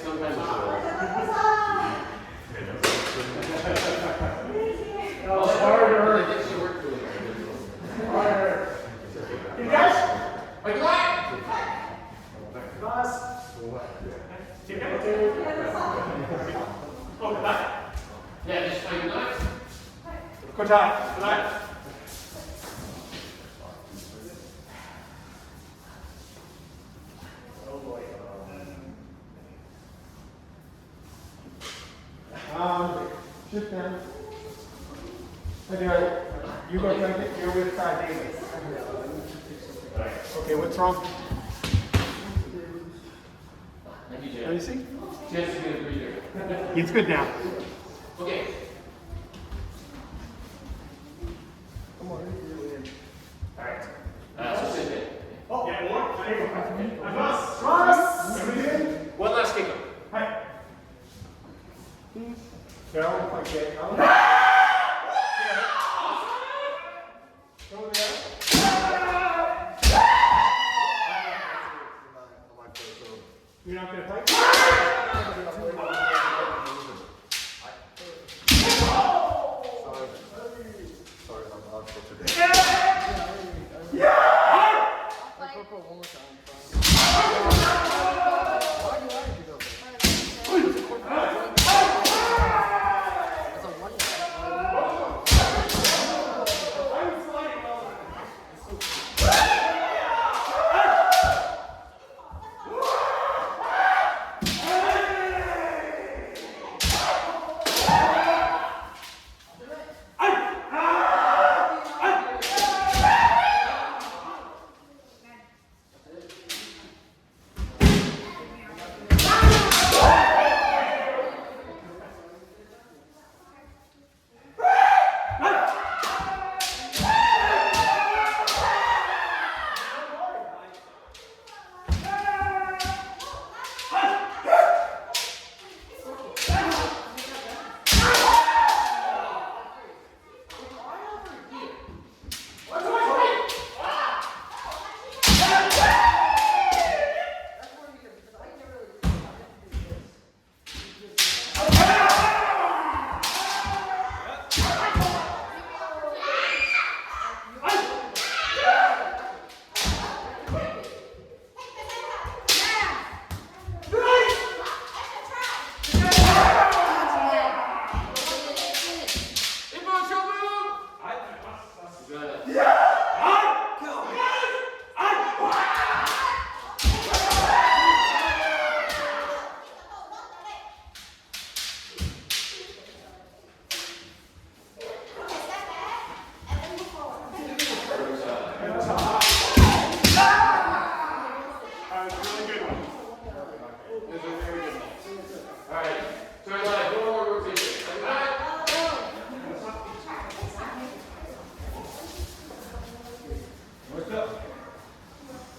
Sometimes it's hard. No, harder. It gets you work really hard. Harder. You guys? Like what? Boss. Yeah, just like that. Good time. Good night. Sit down. Anyway, you go drink it. You're with David. Okay, what's wrong? Thank you, Jay. Let me see. Chance to get a breather. It's good now. Okay. Come on. Alright. So sit there. Oh, yeah, more. There you go. Boss. Everything? One last kick up. Hi. Carol, if I get out. Go there. You're not gonna fight? Sorry, I'm not for today.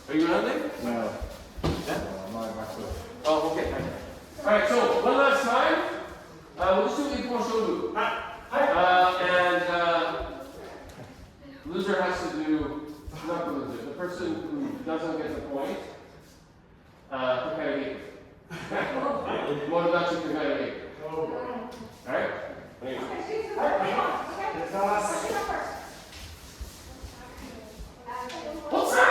Are you rounding? No. Yeah? Not myself. Oh, okay. Alright, so one last time. We'll just do a four shoulder. Loser has to do, not the loser, the person who doesn't get the point, competitive. What about you, competitive? Alright? What's that?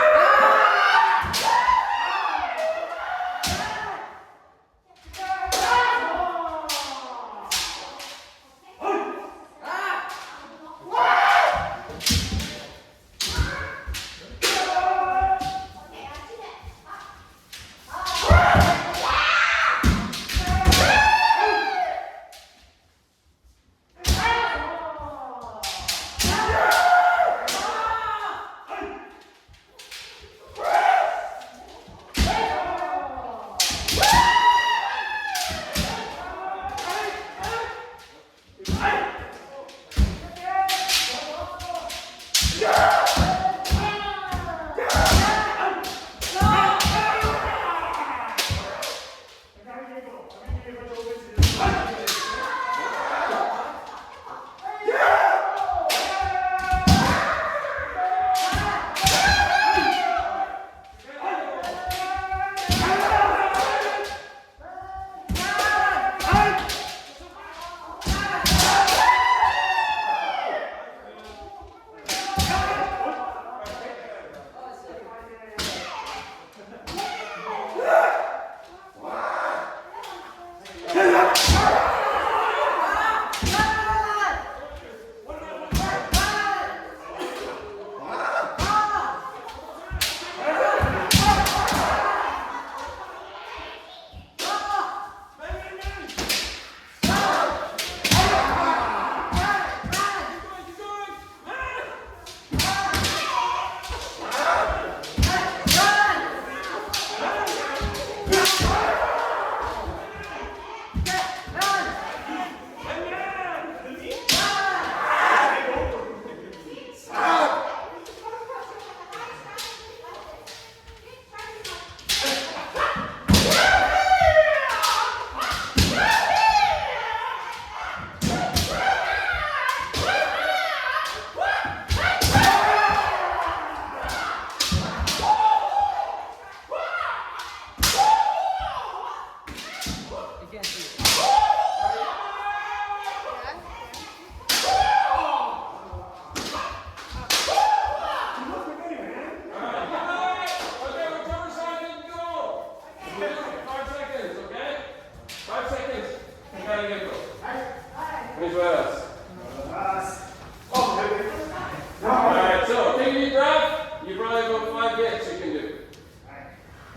Alright, so take a deep breath. You probably have about 5 hits you can do.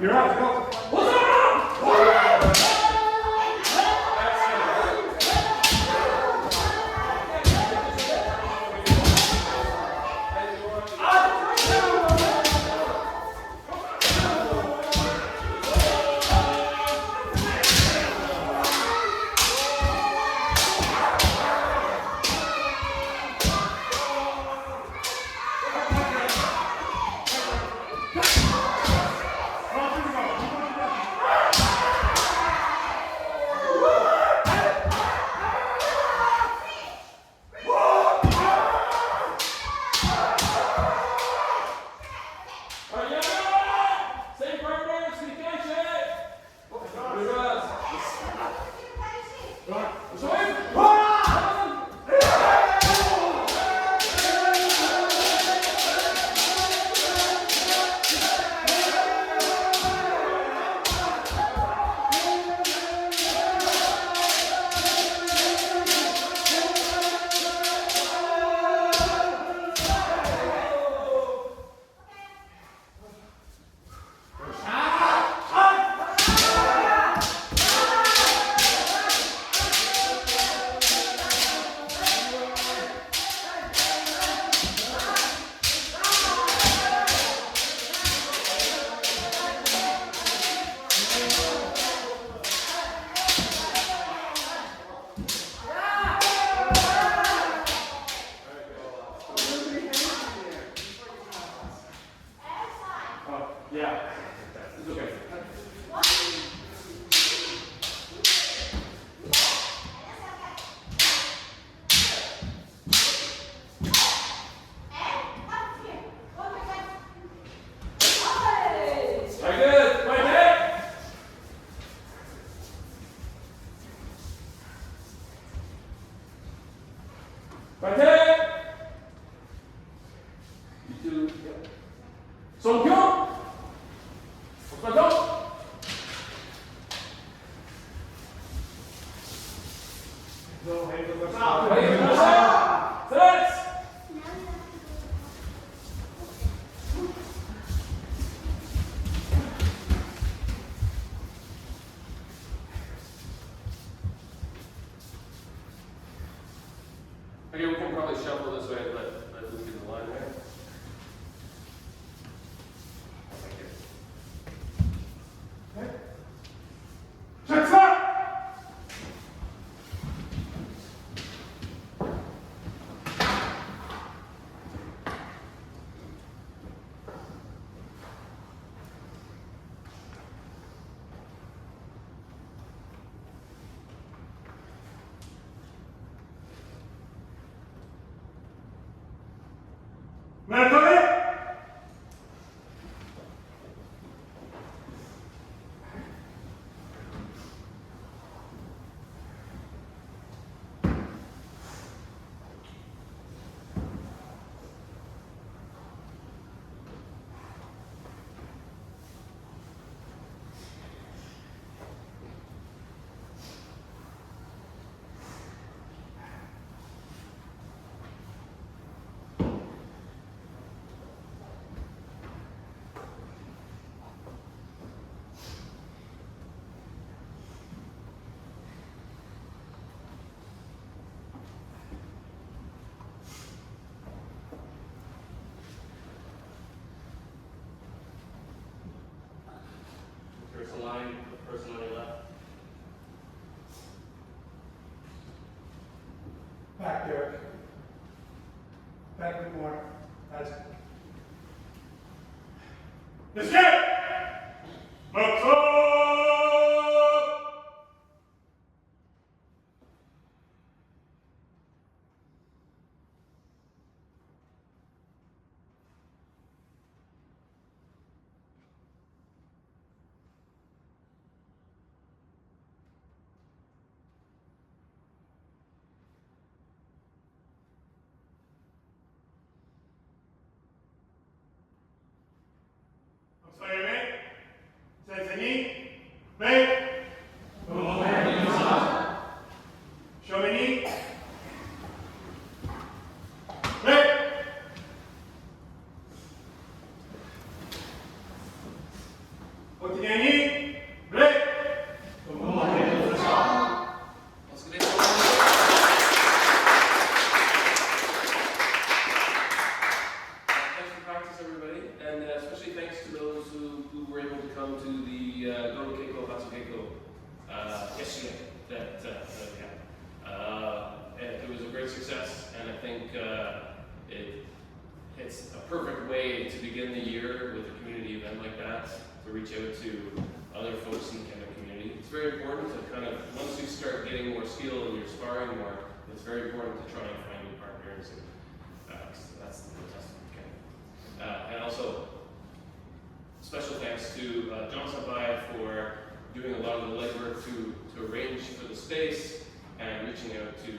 You're up, go. What's up? Yeah. It's okay. Very good. Right there. Right there. You two. Son più. Aspetta. No, hey, look, Okay, we can probably shuffle this way, let Luke get the line there. Check up! Mentally? to reach out to other folks in the Kendo community. It's very important to kind of, once you start getting more skill and you're sparring more, it's very important to try and find new partners, and that's the test of Kendo. And also, special thanks to John Sabai for doing a lot of the legwork to arrange for the space and reaching out to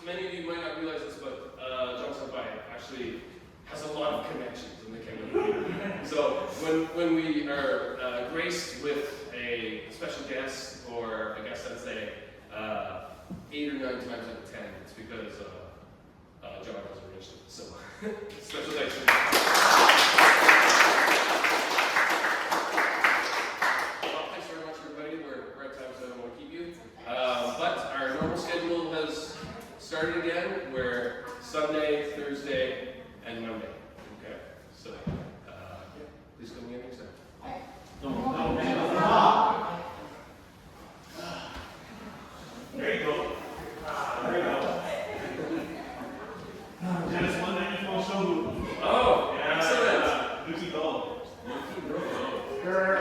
many of you might not realize this, but John Sabai actually has a lot of connections in the Kendo community. So when we are graced with a special guest or a guest sensei, 8 or 9 times out of 10, it's because John has arranged it. So special thanks to him. Well, thanks very much, everybody. We're at time, so I don't want to keep you. But our normal schedule has started again. We're Sunday, Thursday, and Monday. Okay, so yeah, please come again next time. There you go. There you go. Dennis, one that you want to show. Oh, excellent. Lucy Dole. Sure.